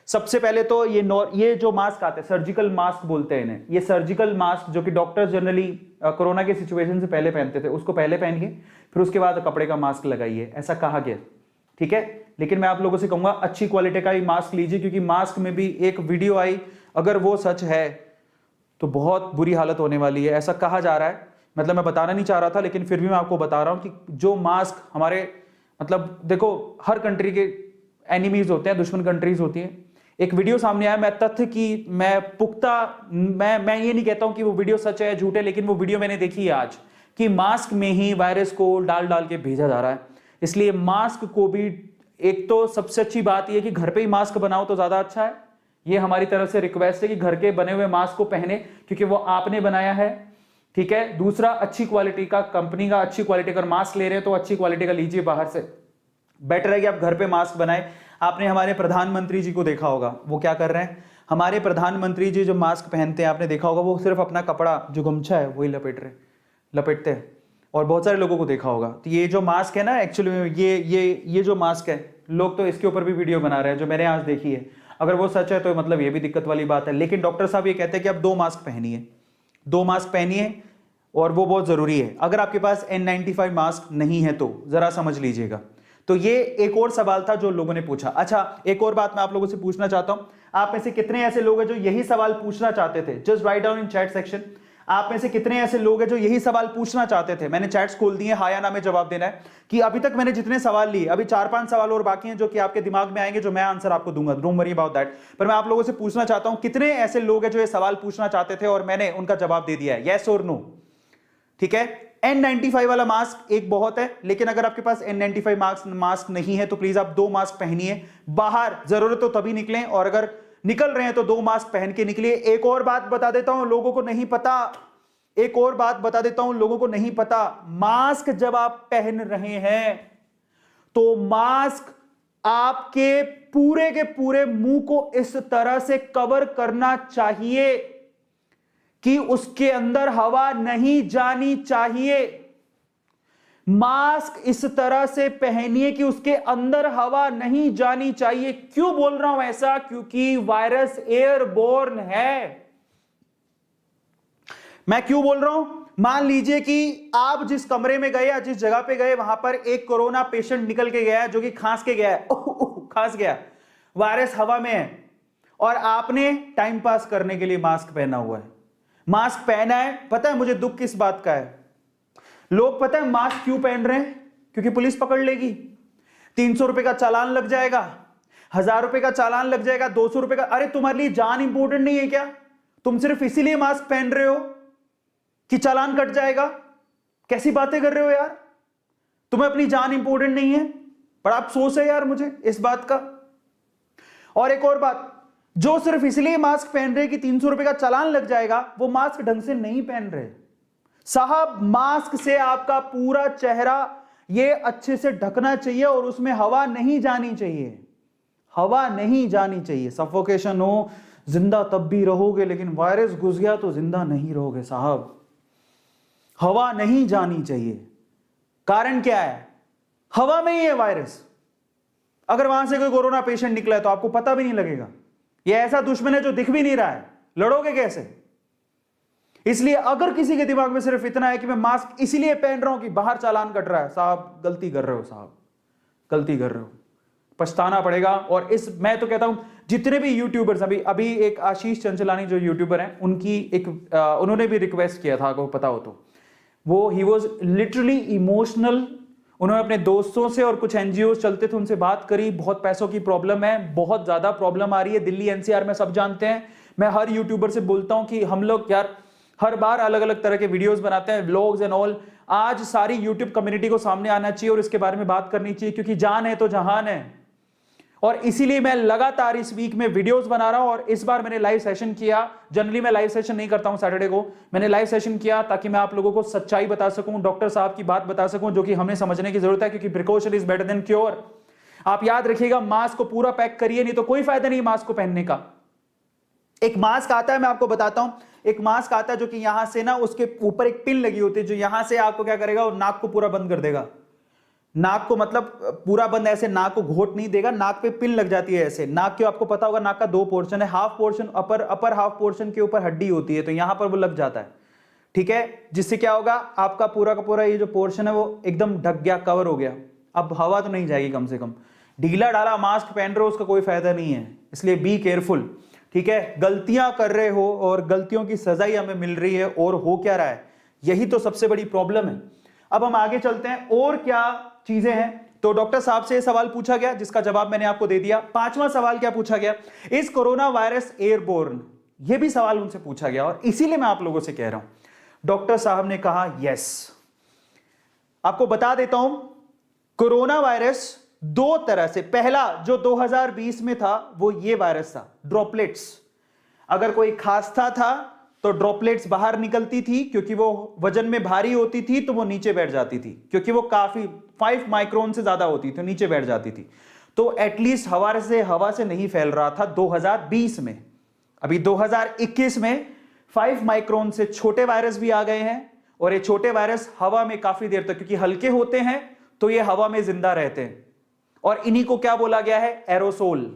Speaker 1: सबसे पहले तो ये जो मास्क आते हैं सर्जिकल मास्क बोलते हैं इन्हें, ये सर्जिकल मास्क जो कि डॉक्टर्स जनरली कोरोना के सिचुएशन से पहले पहनते थे, उसको पहले पहनिए, फिर उसके बाद कपड़े का मास्क लगाइए, ऐसा कहा गया, ठीक है। लेकिन मैं आप लोगों से कहूंगा अच्छी क्वालिटी का ही मास्क लीजिए, क्योंकि मास्क में भी एक वीडियो आई, अगर वो सच है तो बहुत बुरी हालत होने वाली है, ऐसा कहा जा रहा है। मतलब मैं बताना नहीं चाह रहा था, लेकिन फिर भी मैं आपको बता रहा हूं कि जो मास्क हमारे, मतलब देखो हर कंट्री के एनिमीज होते हैं, दुश्मन कंट्रीज होती हैं। एक वीडियो सामने आया, मैं तथ्य की मैं पुख्ता, मैं ये नहीं कहता हूं कि वो वीडियो सच है झूठ है, लेकिन वो वीडियो मैंने देखी है आज कि मास्क में ही वायरस को डाल डाल के भेजा जा रहा है। इसलिए मास्क को भी, एक तो सबसे अच्छी बात यह कि घर पे ही मास्क बनाओ तो ज्यादा अच्छा है। ये हमारी तरफ से रिक्वेस्ट है कि घर के बने हुए मास्क को पहने, क्योंकि वो आपने बनाया है, ठीक है। दूसरा, अच्छी क्वालिटी का, कंपनी का अच्छी क्वालिटी का मास्क ले रहे हैं तो अच्छी क्वालिटी का लीजिए बाहर से, बेटर है कि आप घर पे मास्क बनाए। आपने हमारे प्रधानमंत्री जी को देखा होगा, वो क्या कर रहे हैं, हमारे प्रधानमंत्री जी जो मास्क पहनते हैं, आपने देखा होगा, वो सिर्फ अपना कपड़ा जो गमछा है वही लपेटते हैं, और बहुत सारे लोगों को देखा होगा। तो ये जो मास्क है ना, एक्चुअली में ये जो मास्क है, लोग तो इसके ऊपर भी वीडियो बना रहे हैं, जो मैंने आज देखी है। अगर वो सच है तो मतलब ये भी दिक्कत वाली बात है। लेकिन डॉक्टर साहब ये कहते हैं कि आप 2 मास्क पहनिए, 2 मास्क पहनिए, और वो बहुत जरूरी है। अगर आपके पास N95 मास्क नहीं है तो जरा समझ लीजिएगा। तो ये एक और सवाल था जो लोगों ने पूछा। अच्छा, एक और बात मैं आप लोगों से पूछना चाहता हूं, आप में से कितने ऐसे लोग हैं जो यही सवाल पूछना चाहते थे? Just write down in chat section. आप में से कितने ऐसे लोग हैं जो यही सवाल पूछना चाहते थे? मैंने चैट्स खोल दिए, हाँ या ना में जवाब देना है। कि अभी तक मैंने जितने सवाल लिए, अभी 4-5 सवाल और बाकी हैं जो कि आपके दिमाग में आएंगे, जो मैं आंसर आपको दूंगा, डोंट वरी अबाउट दैट। पर मैं आप लोगों से पूछना चाहता हूं, कितने ऐसे लोग हैं जो ये सवाल पूछना चाहते थे और मैंने उनका जवाब दे दिया है, यस और नो? ठीक है, N95 वाला मास्क एक बहुत है, लेकिन अगर आपके पास N95 मास्क नहीं है तो प्लीज आप 2 मास्क पहनिए। बाहर जरूरत हो तभी निकलें, और अगर निकल रहे हैं तो 2 मास्क पहन के निकलिए। एक और बात बता देता हूं, लोगों को नहीं पता, एक और बात बता देता हूं, लोगों को नहीं पता, मास्क जब आप पहन रहे हैं तो मास्क आपके पूरे के पूरे मुंह को इस तरह से कवर करना चाहिए कि उसके अंदर हवा नहीं जानी चाहिए। मास्क इस तरह से पहनिए कि उसके अंदर हवा नहीं जानी चाहिए। क्यों बोल रहा हूं ऐसा? क्योंकि वायरस एयरबोर्न है। मैं क्यों बोल रहा हूं? मान लीजिए कि आप जिस कमरे में गए या जिस जगह पे गए, वहां पर एक कोरोना पेशेंट निकल के गया है, जो कि खांस के गया है, खांस गया, वायरस हवा में है, और आपने टाइम पास करने के लिए मास्क पहना हुआ है। मास्क पहना है, पता है मुझे दुख किस बात का है? लोग पता है मास्क क्यों पहन रहे हैं? क्योंकि पुलिस पकड़ लेगी, 300 रुपए का चालान लग जाएगा, 1000 रुपए का चालान लग जाएगा, 200 रुपए का। अरे तुम्हारे लिए जान इंपॉर्टेंट नहीं है क्या? तुम सिर्फ इसीलिए मास्क पहन रहे हो कि चालान कट जाएगा? कैसी बातें कर रहे हो यार, तुम्हें अपनी जान इंपॉर्टेंट नहीं है? बड़ा अफसोस है यार मुझे इस बात का। और एक और बात, जो सिर्फ इसलिए मास्क पहन रहे कि 300 रुपए का चालान लग जाएगा, वो मास्क ढंग से नहीं पहन रहे। साहब, मास्क से आपका पूरा चेहरा ये अच्छे से ढकना चाहिए और उसमें हवा नहीं जानी चाहिए, हवा नहीं जानी चाहिए। सफोकेशन हो, जिंदा तब भी रहोगे, लेकिन वायरस घुस गया तो जिंदा नहीं रहोगे साहब। हवा नहीं जानी चाहिए। कारण क्या है? हवा में ही है वायरस। अगर वहां से कोई कोरोना पेशेंट निकला है तो आपको पता भी नहीं लगेगा। यह ऐसा दुश्मन है जो दिख भी नहीं रहा है, लड़ोगे कैसे? इसलिए अगर किसी के दिमाग में सिर्फ इतना है कि मैं मास्क इसलिए पहन रहा हूं कि बाहर चालान कट रहा है, साहब गलती कर रहे हो, साहब गलती कर रहे हो, पछताना पड़ेगा। और मैं तो कहता हूं जितने भी यूट्यूबर्स, अभी एक आशीष चंचलानी जो यूट्यूबर हैं, उनकी एक उन्होंने भी रिक्वेस्ट किया था, अगर पता हो तो, वो ही वॉज लिटरली इमोशनल। उन्होंने अपने दोस्तों से और कुछ एनजीओ चलते थे उनसे बात करी। बहुत पैसों की प्रॉब्लम है, बहुत ज्यादा प्रॉब्लम आ रही है दिल्ली एनसीआर में, सब जानते हैं। मैं हर यूट्यूबर से बोलता हूं कि हम लोग यार हर बार अलग अलग तरह के वीडियोस बनाते हैं, व्लॉग्स एंड ऑल। आज सारी यूट्यूब कम्युनिटी को सामने आना चाहिए और इसके बारे में बात करनी चाहिए, क्योंकि जान है तो जहान है। और इसीलिए मैं लगातार इस वीक में वीडियोस बना रहा हूं। और इस बार मैंने लाइव सेशन किया। जनरली मैं लाइव सेशन नहीं करता हूं सैटरडे को, मैंने लाइव सेशन किया ताकि मैं आप लोगों को सच्चाई बता सकूं, डॉक्टर साहब की बात बता सकूं, जो कि हमें समझने की जरूरत है, क्योंकि precaution is better than cure. आप याद रखिएगा, मास्क को पूरा पैक करिए, नहीं तो कोई फायदा नहीं मास्क को पहनने का। एक मास्क आता है, मैं आपको बताता हूं, एक मास्क आता है जो कि यहां से ना, उसके ऊपर एक पिन लगी होती है, जो यहां से आपको क्या करेगा, वो नाक को पूरा बंद कर देगा। नाक को मतलब पूरा बंद, ऐसे नाक को घोट नहीं देगा, नाक पे पिन लग जाती है ऐसे। नाक के आपको पता होगा नाक का दो पोर्शन है, half portion upper half portion के ऊपर हड्डी होती है, तो यहां पर वो लग जाता है, ठीक है, जिससे क्या होगा आपका पूरा का पूरा ये जो पोर्शन है वो एकदम ढक गया, कवर हो गया, अब हवा तो नहीं जाएगी। कम से कम ढीला ढाला मास्क पहन रहे हो उसका कोई फायदा नहीं है, इसलिए बी केयरफुल, ठीक है। गलतियां कर रहे हो और गलतियों की सजाई हमें मिल रही है, और हो क्या रहा है, यही तो सबसे बड़ी प्रॉब्लम है। अब हम आगे चलते हैं, और क्या चीजें हैं। तो डॉक्टर साहब से सवाल पूछा गया जिसका जवाब मैंने आपको दे दिया। पांचवा सवाल क्या पूछा गया, इज कोरोना वायरस एयरबोर्न, यह भी सवाल उनसे पूछा गया, और इसीलिए मैं आप लोगों से कह रहा हूं। डॉक्टर साहब ने कहा यस। आपको बता देता हूं, कोरोना वायरस दो तरह से, पहला जो 2020 में था वो ये वायरस था, ड्रॉपलेट्स। अगर कोई खांसता था तो ड्रॉपलेट्स बाहर निकलती थी, क्योंकि वो वजन में भारी होती थी तो वो नीचे बैठ जाती थी, क्योंकि वो काफी 5 माइक्रोन से ज्यादा होती थी तो नीचे बैठ जाती थी। तो एटलीस्ट हवा से नहीं फैल रहा था 2020 में। अभी 2021 में 5 माइक्रोन से छोटे वायरस भी आ गए हैं, और ये छोटे वायरस हवा में काफी देर तक, क्योंकि हल्के होते हैं तो ये हवा में जिंदा रहते हैं, और इन्हीं को क्या बोला गया है, एरोसोल।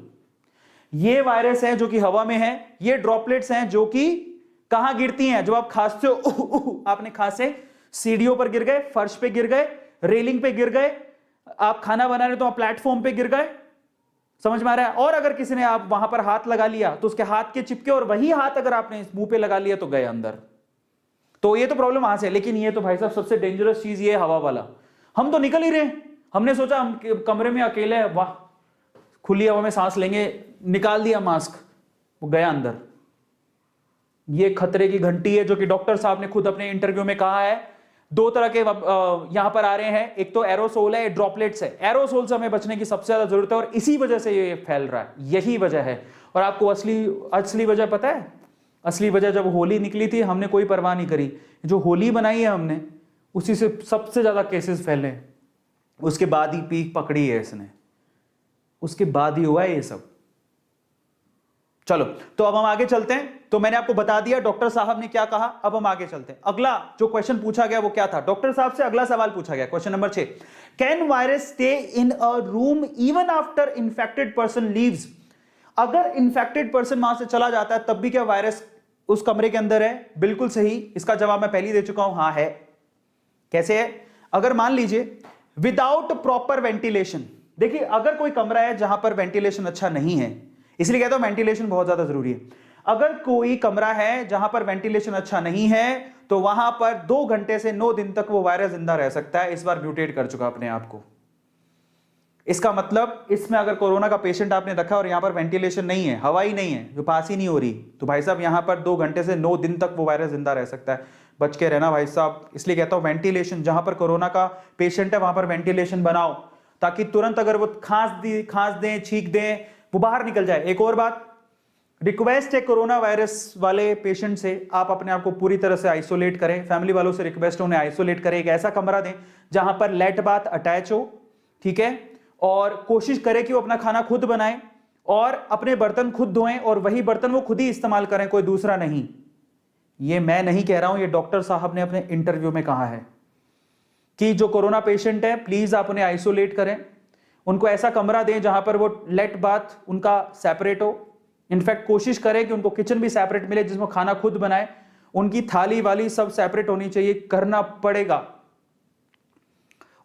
Speaker 1: ये वायरस है जो कि हवा में है, ये ड्रॉपलेट्स हैं जो कि कहां गिरती हैं, जब आप खांसते हो, आपने खांसे, सीढ़ियों पर गिर गए, फर्श पे गिर गए, रेलिंग पे गिर गए, आप खाना बना रहे तो आप प्लेटफॉर्म पे गिर गए, समझ में आ रहा है। और अगर किसी ने आप वहां पर हाथ लगा लिया तो उसके हाथ के चिपके, और वही हाथ अगर आपने मुंह पे लगा लिया तो गए अंदर। तो ये तो प्रॉब्लम वहां से। लेकिन ये तो भाई साहब सबसे डेंजरस चीज ये हवा वाला, हम तो निकल ही रहे, हमने सोचा हम कमरे में अकेले हैं, वाह खुली हवा में सांस लेंगे, निकाल दिया मास्क, वो गया अंदर। ये खतरे की घंटी है, जो कि डॉक्टर साहब ने खुद अपने इंटरव्यू में कहा है। दो तरह के यहां पर आ रहे हैं, एक तो एरोसोल है, ड्रॉपलेट्स है। एरोसोल से हमें बचने की सबसे ज्यादा जरूरत है, और इसी वजह से ये फैल रहा है, यही वजह है। और आपको असली वजह पता है, असली वजह जब होली निकली थी हमने कोई परवाह नहीं करी, जो होली बनाई है हमने उसी से सबसे ज्यादा केसेस फैले, उसके बाद ही पीक पकड़ी है इसने, उसके बाद ही हुआ है ये सब। चलो तो अब हम आगे चलते हैं। तो मैंने आपको बता दिया डॉक्टर साहब ने क्या कहा, अब हम आगे चलते हैं। अगला जो क्वेश्चन पूछा गया वो क्या था, डॉक्टर साहब से अगला सवाल पूछा गया, question number 6, can virus stay in a room even after infected person leaves. अगर इन्फेक्टेड पर्सन वहां से चला जाता है तब भी क्या वायरस उस कमरे के अंदर है? बिल्कुल सही, इसका जवाब मैं पहले ही दे चुका हूं, हां है। कैसे है? अगर मान लीजिए विदाउट प्रॉपर वेंटिलेशन, देखिए अगर कोई कमरा है जहां पर वेंटिलेशन अच्छा नहीं है, इसलिए कहता हूं वेंटिलेशन बहुत ज्यादा जरूरी है। अगर कोई कमरा है जहां पर वेंटिलेशन अच्छा नहीं है तो वहां पर 2 घंटे से 9 दिन तक वो वायरस जिंदा रह सकता है। इस बार म्यूटेट कर चुका अपने आप को। इसका मतलब इसमें अगर कोरोना का पेशेंट आपने रखा और यहां पर वेंटिलेशन नहीं है, हवा ही नहीं है, जो पास ही नहीं हो रही, तो भाई साहब यहां पर 2 घंटे से 9 दिन तक वो वायरस जिंदा रह सकता है। बच के रहना भाई साहब। इसलिए कहता हूं वेंटिलेशन, जहां पर कोरोना का पेशेंट है वहां पर वेंटिलेशन बनाओ, ताकि तुरंत अगर वो खांस दें, छींक दें, वो बाहर निकल जाए। एक और बात, रिक्वेस्ट है कोरोना वायरस वाले पेशेंट से, आप अपने आप को पूरी तरह से आइसोलेट करें। फैमिली वालों से रिक्वेस्ट है उन्हें आइसोलेट करें, एक ऐसा कमरा दें जहां पर लेट बाथ अटैच हो, ठीक है, और कोशिश करें कि वो अपना खाना खुद बनाएं और अपने बर्तन खुद धोएं, और वही बर्तन वो खुद ही इस्तेमाल करें, कोई दूसरा नहीं। ये मैं नहीं कह रहा हूं, ये डॉक्टर साहब ने अपने इंटरव्यू में कहा है कि जो कोरोना पेशेंट है प्लीज आप उन्हें आइसोलेट करें, उनको ऐसा कमरा दें जहां पर वो लेट बाथ उनका सेपरेट हो। इनफैक्ट कोशिश करें कि उनको किचन भी सेपरेट मिले जिसमें खाना खुद बनाए, उनकी थाली वाली सब सेपरेट होनी चाहिए, करना पड़ेगा।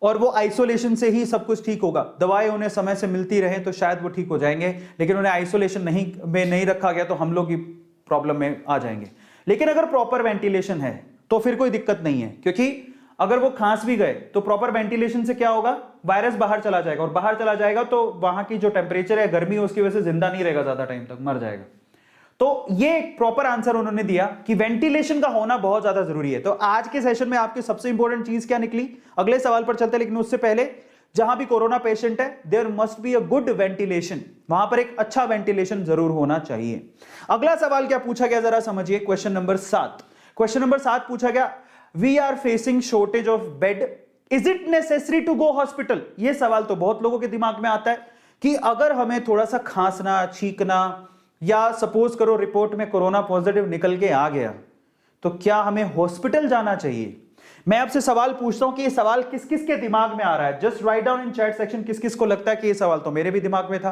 Speaker 1: और वो आइसोलेशन से ही सब कुछ ठीक होगा। दवाएं उन्हें समय से मिलती रहे तो शायद वो ठीक हो जाएंगे, लेकिन उन्हें आइसोलेशन नहीं रखा गया तो हम लोग ही प्रॉब्लम में आ जाएंगे। लेकिन अगर प्रॉपर वेंटिलेशन है तो फिर कोई दिक्कत नहीं है, क्योंकि अगर वो खांस भी गए तो प्रॉपर वेंटिलेशन से क्या होगा, वायरस बाहर चला जाएगा, और बाहर चला जाएगा तो वहां की जो टेम्परेचर है, गर्मी है, उसकी वजह से जिंदा नहीं रहेगा ज्यादा टाइम तक, मर जाएगा। तो ये एक प्रॉपर आंसर उन्होंने दिया कि वेंटिलेशन का होना बहुत ज्यादा जरूरी है। तो आज के सेशन में आपकी सबसे इंपॉर्टेंट चीज क्या निकली, अगले सवाल पर चलते हैं, लेकिन उससे पहले जहां भी कोरोना पेशेंट है there must be a good ventilation, वहां पर एक अच्छा वेंटिलेशन जरूर होना चाहिए। अगला सवाल क्या पूछा गया जरा समझिए, क्वेश्चन नंबर 7। क्वेश्चन नंबर 7 पूछा गया, we are facing shortage of bed, is it necessary to go hospital. यह सवाल तो बहुत लोगों के दिमाग में आता है कि अगर हमें थोड़ा सा खांसना, छींकना, या सपोज करो रिपोर्ट में कोरोना पॉजिटिव निकल के आ गया, तो क्या हमें हॉस्पिटल जाना चाहिए। मैं आपसे सवाल पूछता हूं कि ये सवाल किस किस के दिमाग में आ रहा है, just write down in chat section किस किस को लगता है कि ये सवाल तो मेरे भी दिमाग में था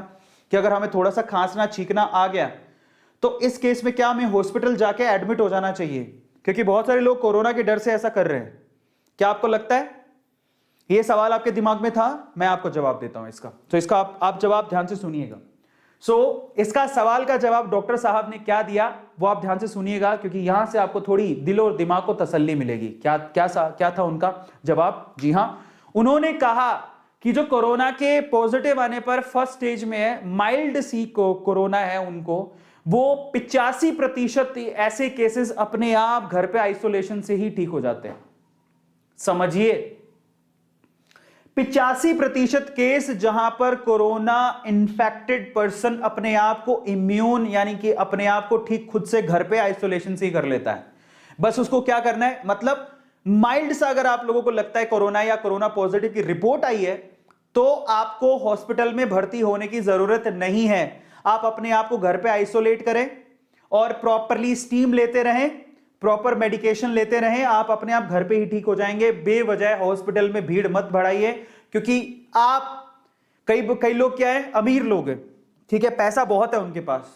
Speaker 1: कि अगर हमें थोड़ा सा खांसना छींकना आ गया तो इस केस में क्या हमें हॉस्पिटल जाके एडमिट हो जाना चाहिए, क्योंकि बहुत सारे लोग कोरोना के डर से ऐसा कर रहे हैं। क्या आपको लगता है ये सवाल आपके दिमाग में था? मैं आपको जवाब देता हूं इसका, तो इसका आप जवाब ध्यान से सुनिएगा। इसका सवाल का जवाब डॉक्टर साहब ने क्या दिया वो आप ध्यान से सुनिएगा, क्योंकि यहां से आपको थोड़ी दिल और दिमाग को तसल्ली मिलेगी। क्या था उनका जवाब? जी हां, उन्होंने कहा कि जो कोरोना के पॉजिटिव आने पर फर्स्ट स्टेज में है, माइल्ड सी कोरोना है उनको, वो 85% ऐसे केसेस अपने आप घर पे आइसोलेशन से ही ठीक हो जाते हैं। समझिए, 85% केस जहां पर कोरोना इन्फेक्टेड पर्सन अपने आप को इम्यून यानी कि अपने आप को ठीक खुद से घर पे आइसोलेशन से ही कर लेता है। बस उसको क्या करना है, मतलब माइल्ड सा अगर आप लोगों को लगता है कोरोना या कोरोना पॉजिटिव की रिपोर्ट आई है तो आपको हॉस्पिटल में भर्ती होने की जरूरत नहीं है। आप अपने आप को घर पे आइसोलेट करें और प्रॉपरली स्टीम लेते रहें, प्रॉपर मेडिकेशन लेते रहें, आप अपने आप घर पे ही ठीक हो जाएंगे। बेवजह हॉस्पिटल में भीड़ मत बढ़ाइए, क्योंकि आप कई लोग क्या है, अमीर लोग हैं, ठीक है, पैसा बहुत है उनके पास,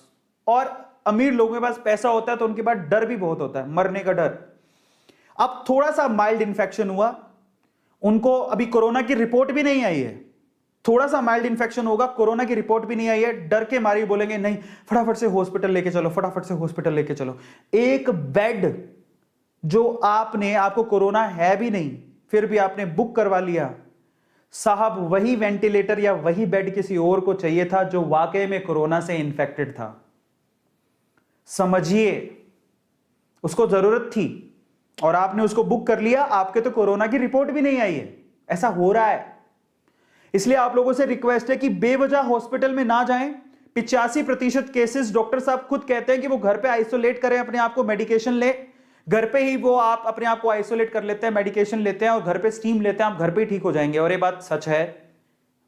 Speaker 1: और अमीर लोगों के पास पैसा होता है तो उनके पास डर भी बहुत होता है, मरने का डर। अब थोड़ा सा माइल्ड इंफेक्शन हुआ, उनको अभी कोरोना की रिपोर्ट भी नहीं आई है, थोड़ा सा माइल्ड इंफेक्शन होगा, कोरोना की रिपोर्ट भी नहीं आई है, डर के मारे बोलेंगे नहीं फटाफट से हॉस्पिटल लेके चलो, फटाफट से हॉस्पिटल लेके चलो। एक बेड जो आपको कोरोना है भी नहीं फिर भी आपने बुक करवा लिया, साहब वही वेंटिलेटर या वही बेड किसी और को चाहिए था जो वाकई में कोरोना से इंफेक्टेड था। समझिए, उसको जरूरत थी और आपने उसको बुक कर लिया, आपके तो कोरोना की रिपोर्ट भी नहीं आई है। ऐसा हो रहा है, इसलिए आप लोगों से रिक्वेस्ट है कि बेवजह हॉस्पिटल में ना जाएं। 85% केसेस डॉक्टर साहब खुद कहते हैं कि वो घर पे आइसोलेट करें अपने आप को, मेडिकेशन ले, घर पे ही वो आप अपने आप को आइसोलेट कर लेते हैं, मेडिकेशन लेते हैं और घर पे स्टीम लेते हैं, आप घर पे ही ठीक हो जाएंगे। और ये बात सच है,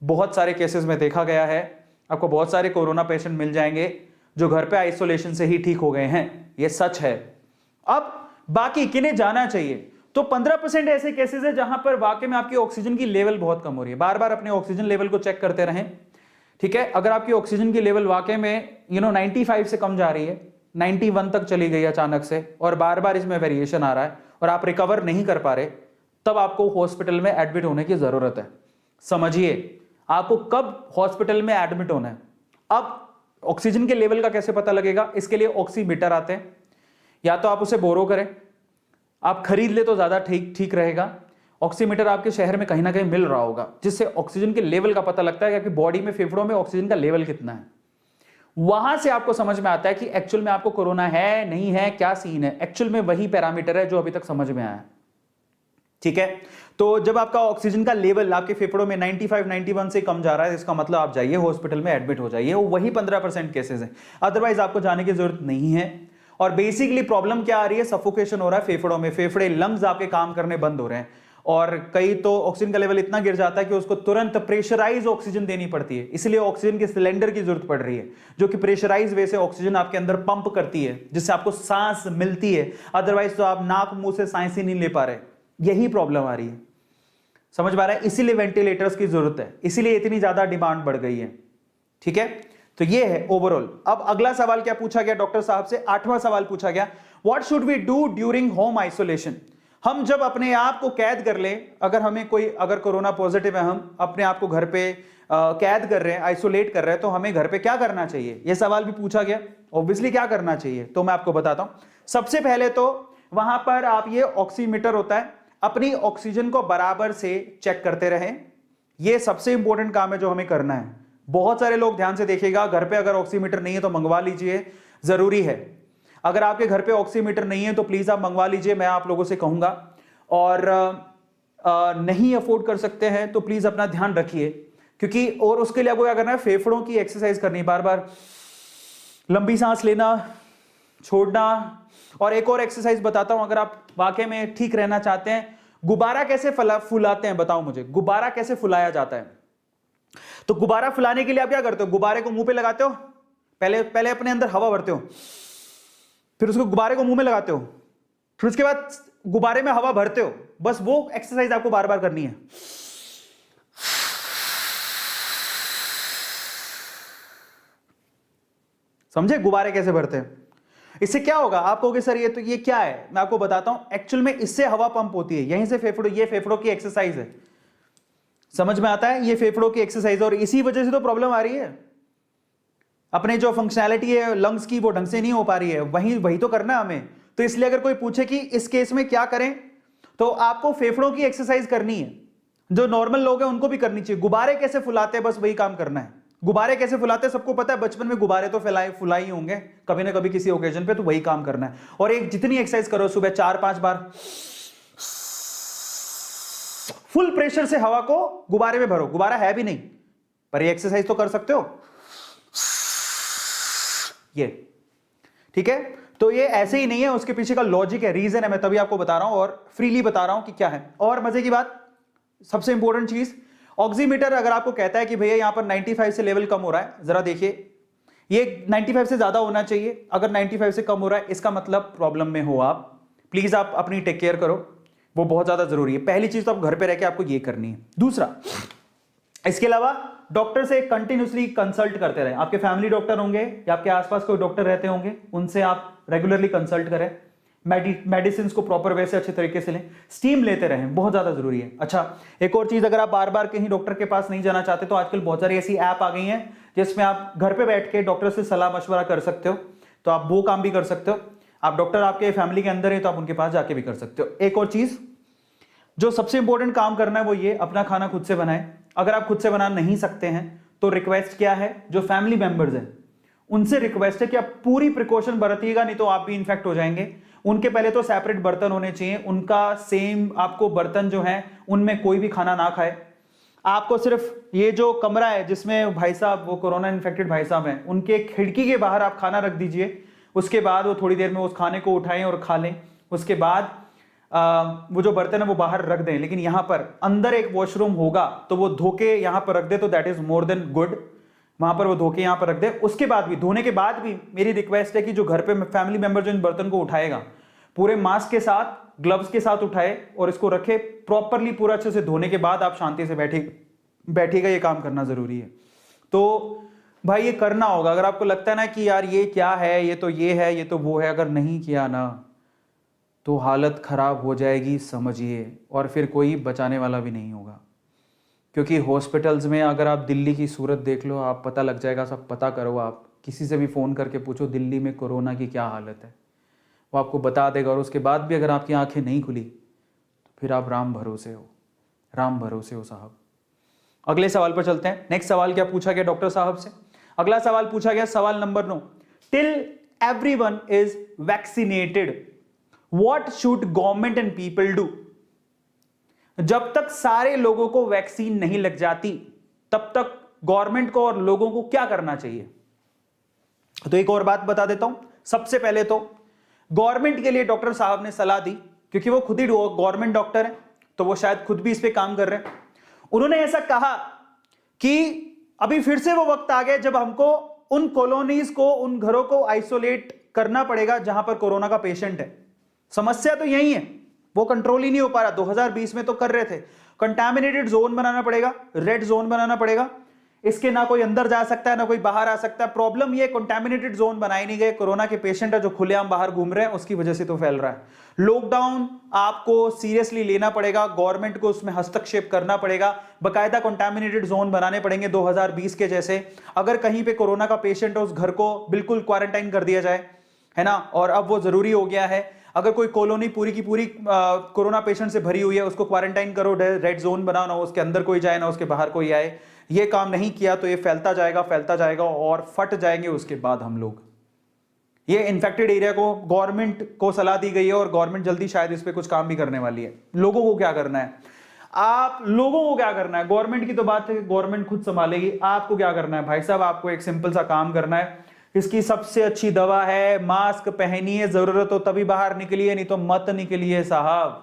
Speaker 1: बहुत सारे केसेस में देखा गया है। आपको बहुत सारे कोरोना पेशेंट मिल जाएंगे जो घर पे आइसोलेशन से ही ठीक हो गए हैं, ये सच है। अब बाकी किन्हें जाना चाहिए, तो 15% ऐसे केसेस है जहां पर वाकई में आपकी ऑक्सीजन की लेवल बहुत कम हो रही है। बार बार अपने ऑक्सीजन लेवल को चेक करते रहें, ठीक है। अगर आपकी ऑक्सीजन की लेवल वाकई में 95 से कम जा रही है, 91 तक चली गई अचानक से और बार बार इसमें वेरिएशन आ रहा है और आप रिकवर नहीं कर पा रहे, तब आपको हॉस्पिटल में एडमिट होने की जरूरत है। समझिए, आपको कब हॉस्पिटल में एडमिट होना है। अब ऑक्सीजन के लेवल का कैसे पता लगेगा, इसके लिए ऑक्सीमीटर आते हैं, या तो आप उसे बोरो करें, आप खरीद ले तो ज्यादा ठीक रहेगा। ऑक्सीमीटर आपके शहर में कहीं ना कहीं मिल रहा होगा, जिससे ऑक्सीजन के लेवल का पता लगता है कि आपकी बॉडी में, फेफड़ों में ऑक्सीजन का लेवल कितना है। वहां से आपको समझ में आता है कि एक्चुअल में आपको कोरोना है नहीं है, क्या सीन है। एक्चुअल में वही पैरामीटर है जो अभी तक समझ में आया, ठीक है। तो जब आपका ऑक्सीजन का लेवल आपके फेफड़ों में 95-91 से कम जा रहा है, इसका मतलब आप जाइए हॉस्पिटल में एडमिट हो जाइए। वही 15% केसेस है, अदरवाइज आपको जाने की जरूरत नहीं है। और बेसिकली प्रॉब्लम क्या आ रही है, सफोकेशन हो रहा है फेफड़ों में, फेफड़े लंग्स आपके काम करने बंद हो रहे हैं, और कई तो ऑक्सीजन का लेवल इतना गिर जाता है कि उसको तुरंत प्रेशराइज ऑक्सीजन देनी पड़ती है। इसलिए ऑक्सीजन के सिलेंडर की जरूरत पड़ रही है, जो कि प्रेशराइज वे से ऑक्सीजन आपके अंदर पंप करती है, जिससे आपको सांस मिलती है। अदरवाइज तो आप नाक मुंह से सांस ही नहीं ले पा रहे, यही प्रॉब्लम आ रही है। समझ पा रहे हैं, इसीलिए वेंटिलेटर्स की जरूरत है, इसीलिए इतनी ज्यादा डिमांड बढ़ गई है, ठीक है। तो ये है ओवरऑल। अब अगला सवाल क्या पूछा गया डॉक्टर साहब से, 8वां सवाल पूछा गया, what should we do during home isolation. हम जब अपने आप को कैद कर लें, अगर कोरोना पॉजिटिव है, हम अपने आप को घर पे कैद कर रहे हैं, आइसोलेट कर रहे हैं, तो हमें घर पे क्या करना चाहिए, यह सवाल भी पूछा गया। ऑब्वियसली क्या करना चाहिए, तो मैं आपको बताता हूं। सबसे पहले तो वहां पर आप ये ऑक्सीमीटर होता है, अपनी ऑक्सीजन को बराबर से चेक करते रहें। यह सबसे इंपॉर्टेंट काम है जो हमें करना है। बहुत सारे लोग, ध्यान से देखिएगा, घर पे अगर ऑक्सीमीटर नहीं है तो मंगवा लीजिए, जरूरी है। अगर आपके घर पे ऑक्सीमीटर नहीं है तो प्लीज आप मंगवा लीजिए, मैं आप लोगों से कहूंगा। और नहीं अफोर्ड कर सकते हैं तो प्लीज अपना ध्यान रखिए, क्योंकि और उसके लिए आपको क्या करना है, फेफड़ों की एक्सरसाइज करनी, बार बार लंबी सांस लेना, छोड़ना। और एक और एक्सरसाइज बताता हूं, अगर आप वाकई में ठीक रहना चाहते हैं। गुब्बारा कैसे फुलाते हैं, बताओ मुझे, गुब्बारा कैसे फुलाया जाता है। तो गुब्बारा फुलाने के लिए आप क्या करते हो, गुब्बारे को मुंह पे लगाते हो, पहले अपने अंदर हवा भरते हो, फिर उसको गुब्बारे को मुंह में लगाते हो, फिर उसके बाद गुब्बारे में हवा भरते हो, बस वो एक्सरसाइज आपको बार बार करनी है। समझे गुब्बारे कैसे भरते हैं? इससे क्या होगा? आप कहोगे सर ये तो ये क्या है, मैं आपको बताता हूं। एक्चुअल में इससे हवा पंप होती है, यहीं से फेफड़ों, ये फेफड़ों की एक्सरसाइज है। समझ में आता है? ये फेफड़ों की एक्सरसाइज, और इसी वजह से तो प्रॉब्लम आ रही है। अपने जो फंक्शनैलिटी है लंग्स की वो ढंग से नहीं हो पा रही है, वही तो करना है हमें। तो इसलिए अगर कोई पूछे कि इस केस में क्या करें, तो आपको फेफड़ों की एक्सरसाइज करनी है। जो नॉर्मल लोग हैं उनको भी करनी चाहिए। गुब्बारे कैसे फुलाते हैं, बस वही काम करना है। गुब्बारे कैसे फुलाते हैं सबको पता है, बचपन में गुब्बारे तो फुलाए ही होंगे कभी ना कभी किसी ओकेजन पे, तो वही काम करना है। और एक जितनी एक्सरसाइज करो सुबह 4-5 बार, फुल प्रेशर से हवा को गुब्बारे में भरो। गुब्बारा है भी नहीं पर ये एक्सरसाइज तो कर सकते हो ये, ठीक है? तो ये ऐसे ही नहीं है, उसके पीछे का लॉजिक है, रीजन है, मैं तभी आपको बता रहा हूं और फ्रीली बता रहा हूं कि क्या है। और मजे की बात, सबसे इंपॉर्टेंट चीज, ऑक्सीमीटर अगर आपको कहता है कि भैया यहां पर 95 से लेवल कम हो रहा है, जरा देखिए ये 95 से ज्यादा होना चाहिए। अगर 95 से कम हो रहा है इसका मतलब प्रॉब्लम में हो आप। प्लीज आप अपनी टेक केयर करो, वो बहुत ज्यादा जरूरी है। पहली चीज तो आप घर पे रह के आपको ये करनी है। दूसरा, इसके अलावा डॉक्टर से कंटिन्यूसली कंसल्ट करते रहे। आपके फैमिली डॉक्टर होंगे या आपके आसपास कोई डॉक्टर रहते होंगे, उनसे आप रेगुलरली कंसल्ट करें। मेडिसिन को प्रॉपर वे से अच्छे तरीके से लें, स्टीम लेते रहें, बहुत ज्यादा जरूरी है। अच्छा, एक और चीज, अगर आप बार बार कहीं डॉक्टर के पास नहीं जाना चाहते तो आजकल बहुत सारी ऐसी ऐप आ गई हैं जिसमें आप घर पे बैठ के डॉक्टर से सलाह मशवरा कर सकते हो, तो आप वो काम भी कर सकते हो। आप डॉक्टर आपके फैमिली के अंदर है तो आप उनके पास जाके भी कर सकते हो। एक और चीज जो सबसे इंपॉर्टेंट काम करना है वो ये, अपना खाना खुद से बनाएं। अगर आप खुद से बना नहीं सकते हैं तो रिक्वेस्ट क्या है, जो फैमिली मेंबर्स हैं उनसे रिक्वेस्ट है कि आप पूरी प्रिकॉशन बरतिएगा, नहीं तो आप भी इन्फेक्ट हो जाएंगे। उनके पहले तो सेपरेट बर्तन होने चाहिए, उनका सेम आपको बर्तन जो है उनमें कोई भी खाना ना खाए। आपको सिर्फ ये जो कमरा है जिसमें भाई साहब वो कोरोना इन्फेक्टेड भाई साहब हैं, उनके खिड़की के बाहर आप खाना रख दीजिए। उसके बाद वो थोड़ी देर में उस खाने को उठाएं और खा लें। उसके बाद वो जो बर्तन है वो बाहर रख दें, लेकिन यहां पर अंदर एक वॉशरूम होगा तो वो धोके यहां पर रख दे, तो that is more than good. वहां पर वो धोके यहां पर रख दे। उसके बाद भी, धोने के बाद भी मेरी रिक्वेस्ट है कि जो घर पे फैमिली मेंबर जो इन बर्तन को उठाएगा, पूरे मास्क के साथ, ग्लव्स के साथ उठाए और इसको रखे प्रॉपरली, पूरा अच्छे से धोने के बाद आप शांति से बैठिएगा। ये काम करना जरूरी है। तो भाई ये करना होगा। अगर आपको लगता है ना कि यार ये क्या है, ये तो ये है, ये तो वो है, अगर नहीं किया ना तो हालत खराब हो जाएगी, समझिए, और फिर कोई बचाने वाला भी नहीं होगा। क्योंकि हॉस्पिटल्स में अगर आप दिल्ली की सूरत देख लो, आप पता लग जाएगा, सब पता करो। आप किसी से भी फ़ोन करके पूछो दिल्ली में कोरोना की क्या हालत है, वो आपको बता देगा। और उसके बाद भी अगर आपकी आंखें नहीं खुली तो फिर आप राम भरोसे हो, राम भरोसे हो साहब। अगले सवाल पर चलते हैं। नेक्स्ट सवाल क्या पूछा गया डॉक्टर साहब से? अगला सवाल पूछा गया, सवाल number 9, till everyone is vaccinated what should government and people do? जब तक सारे लोगों को वैक्सीन नहीं लग जाती तब तक गवर्नमेंट को और लोगों को क्या करना चाहिए? तो एक और बात बता देता हूं। सबसे पहले तो गवर्नमेंट के लिए डॉक्टर साहब ने सलाह दी, क्योंकि वो खुद ही गवर्नमेंट डॉक्टर हैं तो वो शायद खुद भी इस पे काम कर रहे हैं। उन्होंने ऐसा कहा कि अभी फिर से वो वक्त आ गया जब हमको उन कॉलोनीज को, उन घरों को आइसोलेट करना पड़ेगा जहां पर कोरोना का पेशेंट है। समस्या तो यही है, वो कंट्रोल ही नहीं हो पा रहा। 2020 में तो कर रहे थे। कंटामिनेटेड जोन बनाना पड़ेगा, रेड जोन बनाना पड़ेगा। इसके ना कोई अंदर जा सकता है ना कोई बाहर आ सकता है। प्रॉब्लम ये, कंटामिनेटेड जोन बनाए नहीं गए। कोरोना के पेशेंट है जो खुलेआम बाहर घूम रहे हैं, उसकी वजह से तो फैल रहा है। लॉकडाउन आपको सीरियसली लेना पड़ेगा, गवर्नमेंट को उसमें हस्तक्षेप करना पड़ेगा। बकायदा कंटामिनेटेड जोन बनाने पड़ेंगे 2020 के जैसे। अगर कहीं पे कोरोना का पेशेंट है उस घर को बिल्कुल क्वारंटाइन कर दिया जाए, है ना। और अब वो जरूरी हो गया है। अगर कोई कॉलोनी पूरी की पूरी कोरोना पेशेंट से भरी हुई है, उसको क्वारंटाइन करो, रेड जोन बनाओ, ना उसके अंदर कोई जाए ना उसके बाहर कोई आए। ये काम नहीं किया तो ये फैलता जाएगा और फट जाएंगे उसके बाद हम लोग। ये इन्फेक्टेड एरिया को गवर्नमेंट को सलाह दी गई है और गवर्नमेंट जल्दी शायद इस पे कुछ काम भी करने वाली है। लोगों को क्या करना है? आप लोगों को क्या करना है? गवर्नमेंट की तो बात है, गवर्नमेंट खुद संभालेगी। आपको क्या करना है भाई साहब? आपको एक सिंपल सा काम करना है। इसकी सबसे अच्छी दवा है मास्क पहनिए, जरूरत हो तभी बाहर निकलिए, नहीं तो मत निकलिए साहब।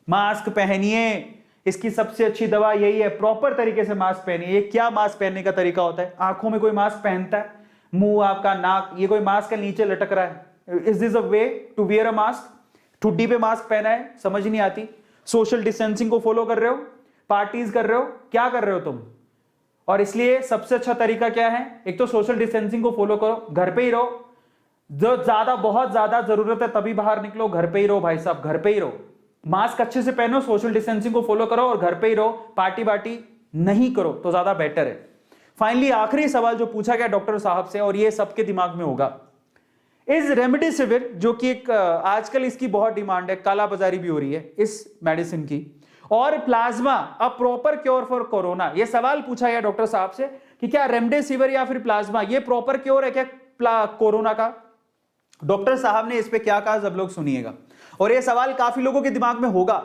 Speaker 1: मास्क पहनिए, इसकी सबसे अच्छी दवा यही है। प्रॉपर तरीके से मास्क पहनिए। ये क्या मास्क पहनने का तरीका होता है? आंखों में कोई मास्क पहनता है? मुंह, आपका नाक, ये कोई मास्क के नीचे लटक रहा है? Is this a way to wear a mask? ठुड्डी पे मास्क पहना है, समझ नहीं आती। सोशल डिस्टेंसिंग को फॉलो कर रहे हो, पार्टीज कर रहे हो, क्या कर रहे हो तुम? और इसलिए सबसे अच्छा तरीका क्या है? एक तो सोशल डिस्टेंसिंग को फॉलो करो, घर पे ही रहो। जो बहुत ज्यादा जरूरत है तभी बाहर निकलो, घर पे ही रहो भाई साहब, घर पे ही रहो। मास्क अच्छे से पहनो, सोशल डिस्टेंसिंग को फॉलो करो और घर पे ही रहो। पार्टी बाटी नहीं करो तो ज्यादा बेटर है। फाइनली आखिरी सवाल जो पूछा गया डॉक्टर साहब से, और ये सबके दिमाग में होगा, इज रेमडेसिविर, जो कि एक आजकल इसकी बहुत डिमांड है, कालाबाजारी भी हो रही है इस मेडिसिन की, और plasma a proper cure for corona. ये सवाल पूछा गया डॉक्टर साहब से कि क्या रेमडेसिविर या फिर प्लाज्मा ये प्रॉपर क्योर है क्या कोरोना का? डॉक्टर साहब ने इस पे क्या कहा, सब लोग सुनिएगा। और ये सवाल काफी लोगों के दिमाग में होगा,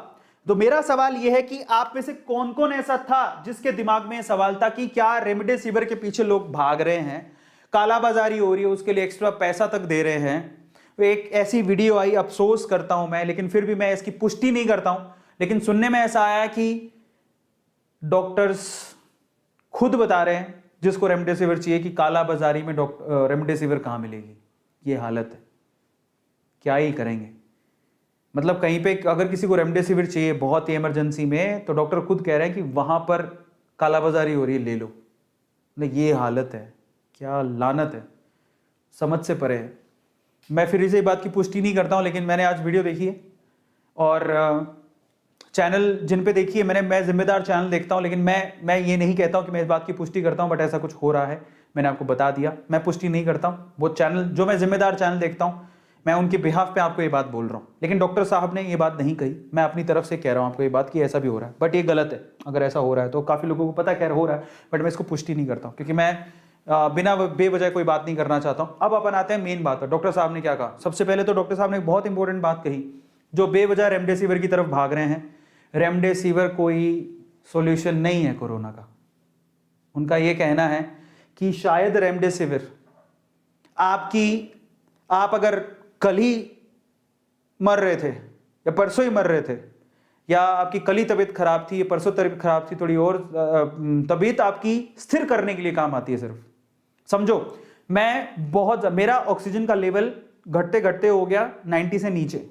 Speaker 1: तो मेरा सवाल यह है कि आप में से कौन कौन ऐसा था जिसके दिमाग में सवाल था कि क्या रेमडेसिविर के पीछे लोग भाग रहे हैं, कालाबाजारी हो रही है, उसके लिए एक्स्ट्रा पैसा तक दे रहे हैं। एक ऐसी वीडियो आई, अफसोस करता हूं मैं, लेकिन फिर भी मैं इसकी पुष्टि नहीं करता हूं, लेकिन सुनने में ऐसा आया कि डॉक्टर्स खुद बता रहे हैं जिसको रेमडेसिविर चाहिए कि कालाबाजारी में रेमडेसिविर कहां मिलेगी। ये हालत है, क्या ही करेंगे। मतलब कहीं पे अगर किसी को रेमडेसिविर चाहिए बहुत ही इमरजेंसी में, तो डॉक्टर खुद कह रहे हैं कि वहां पर कालाबाजारी हो रही है, ले लो। ये हालत है, क्या लानत है, समझ से परे है। मैं फिर से बात की पुष्टि नहीं करता हूं, लेकिन मैंने आज वीडियो देखी है और चैनल जिन पे देखी है मैं जिम्मेदार चैनल देखता हूं, लेकिन मैं ये नहीं कहता हूं कि मैं इस बात की पुष्टि करता हूं, बट ऐसा कुछ हो रहा है, मैंने आपको बता दिया। मैं पुष्टि नहीं करता हूं, वो चैनल जो मैं जिम्मेदार चैनल देखता हूं, मैं उनके बिहाफ पे आपको ये बात बोल रहा हूं। लेकिन डॉक्टर साहब ने ये बात नहीं कही, मैं अपनी तरफ से कह रहा हूं आपको ये बात कि ऐसा भी हो रहा है, बट ये गलत है। अगर ऐसा हो रहा है तो काफी लोगों को पता खैर हो रहा है, बट मैं इसको पुष्टि नहीं करता हूं क्योंकि मैं बिना बेवजह कोई बात नहीं करना चाहता हूं। अब अपन आते हैं मेन बात पर, डॉक्टर साहब ने क्या कहा। सबसे पहले तो डॉक्टर साहब ने एक बहुत इंपॉर्टेंट बात कही, जो बेवजह रेमडेसिविर की तरफ भाग रहे हैं, रेमडेसिविर कोई सॉल्यूशन नहीं है कोरोना का। उनका यह कहना है कि शायद रेमडेसिविर आप अगर कल ही मर रहे थे या परसों ही मर रहे थे, या आपकी कल ही तबीयत खराब थी या परसों तबीयत खराब थी, थोड़ी और तबीयत आपकी स्थिर करने के लिए काम आती है सिर्फ। समझो, मेरा ऑक्सीजन का लेवल घटते घटते हो गया 90 से नीचे।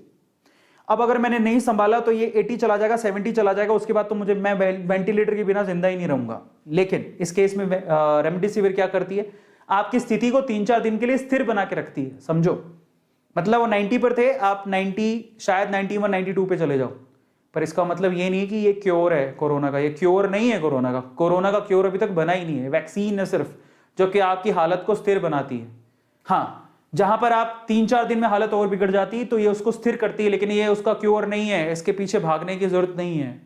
Speaker 1: अब अगर मैंने नहीं संभाला तो ये 80 चला जाएगा, 70 चला जाएगा, उसके बाद तो मैं वेंटिलेटर के बिना जिंदा ही नहीं रहूंगा। लेकिन इस केस में रेमडेसिविर क्या करती है, आपकी स्थिति को 3-4 दिन के लिए स्थिर बना के रखती है। समझो, मतलब वो 90 पर थे, आप 90 शायद 91 92 पे चले जाओ, पर इसका मतलब ये नहीं है कि ये क्योर है कोरोना का। ये क्योर नहीं है कोरोना का। कोरोना का क्योर अभी तक बना ही नहीं है, वैक्सीन है सिर्फ, जो कि आपकी हालत को स्थिर बनाती है। हाँ, जहां पर आप 3-4 दिन में हालत और बिगड़ जाती है तो ये उसको स्थिर करती है, लेकिन ये उसका क्योर नहीं है, इसके पीछे भागने की जरूरत नहीं है।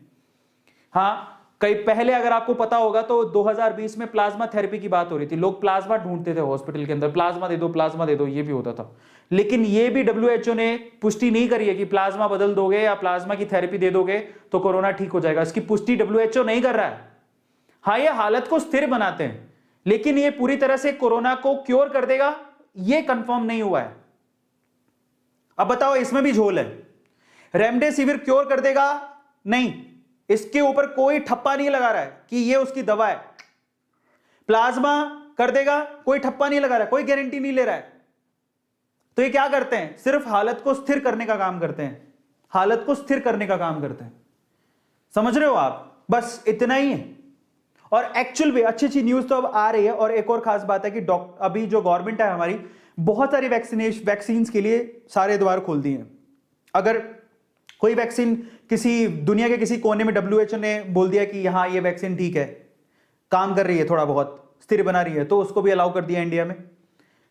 Speaker 1: हाँ, कई पहले अगर आपको पता होगा तो 2020 में प्लाज्मा थेरेपी की बात हो रही थी, लोग प्लाज्मा ढूंढते थे हॉस्पिटल के अंदर, प्लाज्मा दे दो, ये भी होता था। लेकिन ये भी WHO ने पुष्टि नहीं करी है कि प्लाज्मा बदल दोगे या प्लाज्मा की थेरेपी दे दोगे तो कोरोना ठीक हो जाएगा। इसकी पुष्टि WHO नहीं कर रहा है। हाँ, ये हालत को स्थिर बनाते हैं, लेकिन ये पूरी तरह से कोरोना को क्योर कर देगा ये कंफर्म नहीं हुआ है। अब बताओ, इसमें भी झोल है। रेमडेसिविर क्योर कर देगा? नहीं, इसके ऊपर कोई ठप्पा नहीं लगा रहा है कि ये उसकी दवा है। प्लाज्मा कर देगा? कोई ठप्पा नहीं लगा रहा है, कोई गारंटी नहीं ले रहा है। तो ये क्या करते हैं? सिर्फ हालत को स्थिर करने का काम करते हैं, हालत को स्थिर करने का काम करते हैं। समझ रहे हो आप? बस इतना ही है। और एक्चुअल में अच्छी न्यूज तो अब आ रही है। और एक और खास बात है कि अभी जो गवर्नमेंट है हमारी, बहुत सारी वैक्सीन के लिए सारे द्वार खोल दिए हैं। अगर कोई वैक्सीन किसी दुनिया के किसी कोने में WHO ने बोल दिया कि यहां ये वैक्सीन ठीक है, काम कर रही है, थोड़ा बहुत स्थिर बना रही है, तो उसको भी अलाउ कर दिया इंडिया में।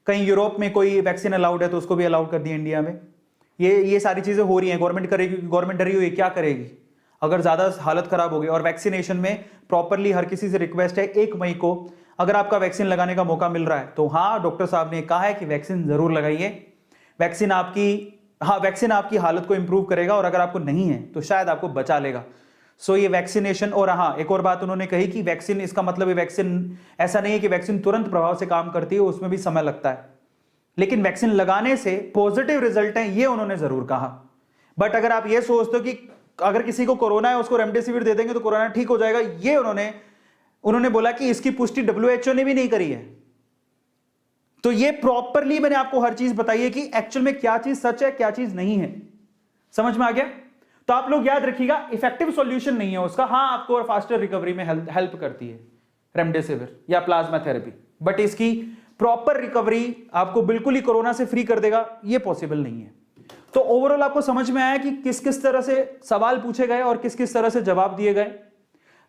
Speaker 1: कहीं यूरोप में कोई वैक्सीन अलाउड है तो उसको भी अलाउड कर दिया इंडिया में। ये सारी चीजें हो रही हैं। गवर्नमेंट करेगी, गवर्नमेंट डरी हुई, क्या करेगी अगर ज्यादा हालत खराब होगी। और वैक्सीनेशन में प्रॉपरली हर किसी से रिक्वेस्ट है, 1 मई को अगर आपका वैक्सीन लगाने का मौका मिल रहा है तो हाँ, डॉक्टर साहब ने कहा है कि वैक्सीन जरूर लगाइए। वैक्सीन आपकी हालत को इंप्रूव करेगा, और अगर आपको नहीं है तो शायद आपको बचा लेगा। सो ये वैक्सीनेशन। और हाँ, एक और बात उन्होंने कही कि वैक्सीन, इसका मतलब है वैक्सीन ऐसा नहीं है कि वैक्सीन तुरंत प्रभाव से काम करती है, उसमें भी समय लगता है, लेकिन वैक्सीन लगाने से पॉजिटिव रिजल्ट है, ये उन्होंने जरूर कहा। बट अगर आप ये सोचते हो कि अगर किसी को कोरोना है उसको रेमडेसिविर दे देंगे तो कोरोना ठीक हो जाएगा, ये उन्होंने बोला कि इसकी पुष्टि WHO ने भी नहीं करी है। तो ये प्रॉपरली मैंने आपको हर चीज बताई है कि एक्चुअल में क्या चीज सच है, क्या चीज नहीं है। समझ में आ गया? तो आप लोग याद रखिएगा, इफेक्टिव सॉल्यूशन नहीं है उसका। हाँ, आपको और फास्टर रिकवरी में हेल्प करती है रेमडेसिविर या प्लाज्मा थेरेपी, बट इसकी प्रॉपर रिकवरी आपको बिल्कुल ही कोरोना से फ्री कर देगा, ये पॉसिबल नहीं है। तो ओवरऑल आपको समझ में आया कि किस किस तरह से सवाल पूछे गए और किस किस तरह से जवाब दिए गए।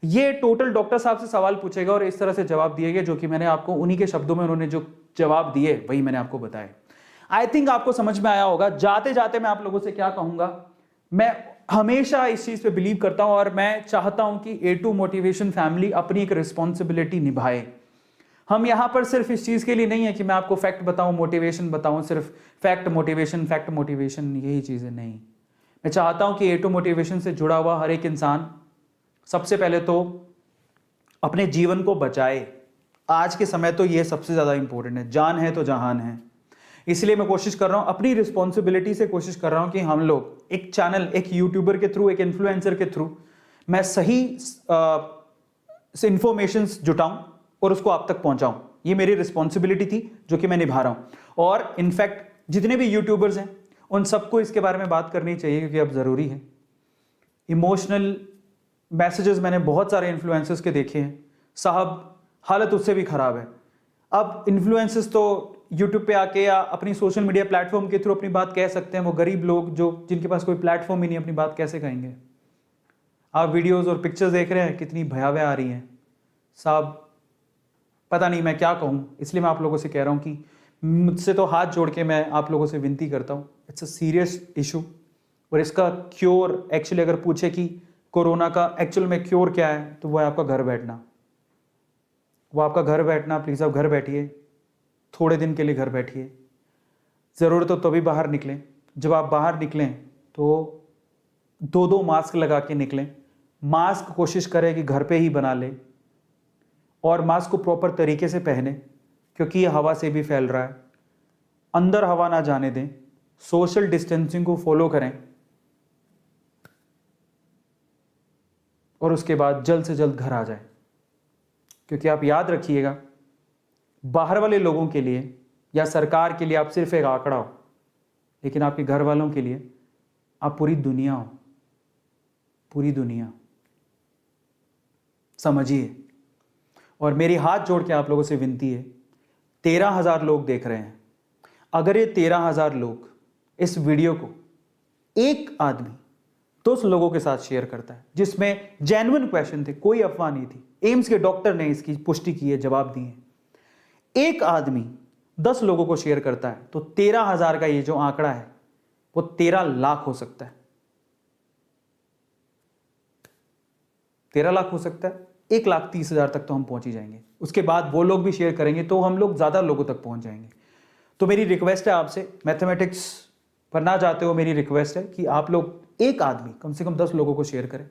Speaker 1: ये टोटल डॉक्टर साहब से सवाल पूछे गए और इस तरह से जवाब दिए गए, जो कि मैंने आपको उन्हीं के शब्दों में उन्होंने जो जवाब दिए वही मैंने आपको बताया। आई थिंक आपको समझ में आया होगा। जाते जाते मैं आप लोगों से क्या कहूंगा, मैं हमेशा इस चीज पे बिलीव करता हूं और मैं चाहता हूं कि A2 मोटिवेशन फैमिली अपनी एक रिस्पॉन्सिबिलिटी निभाए। हम यहां पर सिर्फ इस चीज के लिए नहीं है कि मैं आपको फैक्ट बताऊं, मोटिवेशन बताऊं, सिर्फ फैक्ट मोटिवेशन यही चीजें नहीं। मैं चाहता हूं कि A2 मोटिवेशन से जुड़ा हुआ हर एक इंसान सबसे पहले तो अपने जीवन को बचाए। आज के समय तो ये सबसे ज्यादा इंपॉर्टेंट है, जान है तो जहान है। इसलिए मैं कोशिश कर रहा हूं, अपनी रिस्पॉन्सिबिलिटी से कोशिश कर रहा हूं कि हम लोग एक चैनल, एक यूट्यूबर के थ्रू, एक इन्फ्लुएंसर के थ्रू मैं सही इंफॉर्मेशन जुटाऊं और उसको आप तक पहुंचाऊं। ये मेरी रिस्पॉन्सिबिलिटी थी जो कि मैं निभा रहा हूं। और इनफैक्ट जितने भी यूट्यूबर्स हैं उन सबको इसके बारे में बात करनी चाहिए, क्योंकि अब जरूरी है। इमोशनल मैसेजेस मैंने बहुत सारे इन्फ्लुएंसर्स के देखे हैं, साहब हालत उससे भी खराब है। अब इन्फ्लुएंसर्स तो यूट्यूब पे आके या अपनी सोशल मीडिया प्लेटफॉर्म के थ्रू अपनी बात कह सकते हैं, वो गरीब लोग जो जिनके पास कोई प्लेटफॉर्म ही नहीं, अपनी बात कैसे कहेंगे? आप वीडियोस और पिक्चर्स देख रहे हैं कितनी भयावह आ रही हैं साहब, पता नहीं मैं क्या कहूँ। इसलिए मैं आप लोगों से कह रहा हूँ कि मुझसे तो हाथ जोड़ के मैं आप लोगों से विनती करता हूँ, इट्स अ सीरियस इशू। और इसका क्योर एक्चुअली अगर पूछे कि कोरोना का एक्चुअल में क्योर क्या है, तो वो है आपका घर बैठना। वो आपका घर बैठना। प्लीज़ आप घर बैठिए, थोड़े दिन के लिए घर बैठिए। ज़रूरत हो तभी बाहर निकलें। जब आप बाहर निकलें तो 2-2 मास्क लगा के निकलें। मास्क कोशिश करें कि घर पे ही बना लें और मास्क को प्रॉपर तरीके से पहने, क्योंकि ये हवा से भी फैल रहा है। अंदर हवा ना जाने दें। सोशल डिस्टेंसिंग को फॉलो करें और उसके बाद जल्द से जल्द घर आ जाएं। क्योंकि आप याद रखिएगा, बाहर वाले लोगों के लिए या सरकार के लिए आप सिर्फ एक आंकड़ा हो, लेकिन आपके घर वालों के लिए आप पूरी दुनिया हो। पूरी दुनिया समझिए। और मेरी हाथ जोड़ के आप लोगों से विनती है, 13,000 लोग देख रहे हैं। अगर ये 13,000 लोग इस वीडियो को एक आदमी 2 लोगों के साथ शेयर करता है, जिसमें जेन्युइन क्वेश्चन थे, कोई अफवाह नहीं थी, एम्स के डॉक्टर ने इसकी पुष्टि की है, जवाब दिए, एक आदमी 10 लोगों को शेयर करता है, तो 13,000 का ये जो आंकड़ा है वो 13 लाख हो सकता है। 13 लाख हो सकता है। 1,30,000 तक तो हम पहुंच ही जाएंगे। उसके बाद वो लोग भी शेयर करेंगे तो हम लोग ज्यादा लोगों तक पहुंच जाएंगे। तो मेरी रिक्वेस्ट है आपसे, मैथमेटिक्स पढ़ना चाहते हो, मेरी रिक्वेस्ट है कि आप लोग एक आदमी कम से कम 10 लोगों को शेयर करें।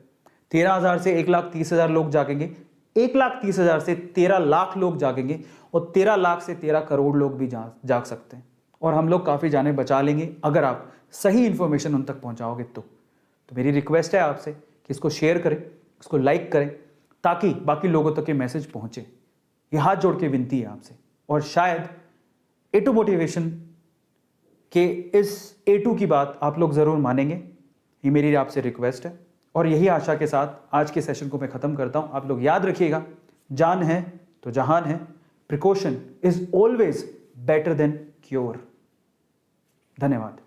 Speaker 1: 13,000 से 1,30,000 लोग जागेंगे, 1,30,000 से 13 लाख लोग जागेंगे और 13 लाख से 13 करोड़ लोग भी जाग सकते हैं। और हम लोग काफ़ी जाने बचा लेंगे अगर आप सही इंफॉर्मेशन उन तक पहुंचाओगे तो मेरी रिक्वेस्ट है आपसे कि इसको शेयर करें, इसको लाइक करें, ताकि बाकी लोगों तक ये मैसेज पहुंचे। ये हाथ जोड़ के विनती है आपसे। और शायद A2 मोटिवेशन के इस A2 की बात आप लोग ज़रूर मानेंगे, ये मेरी आपसे रिक्वेस्ट है। और यही आशा के साथ आज के सेशन को मैं ख़त्म करता हूँ। आप लोग याद रखिएगा, जान है तो जहान है। Precaution is always better than cure. धन्यवाद।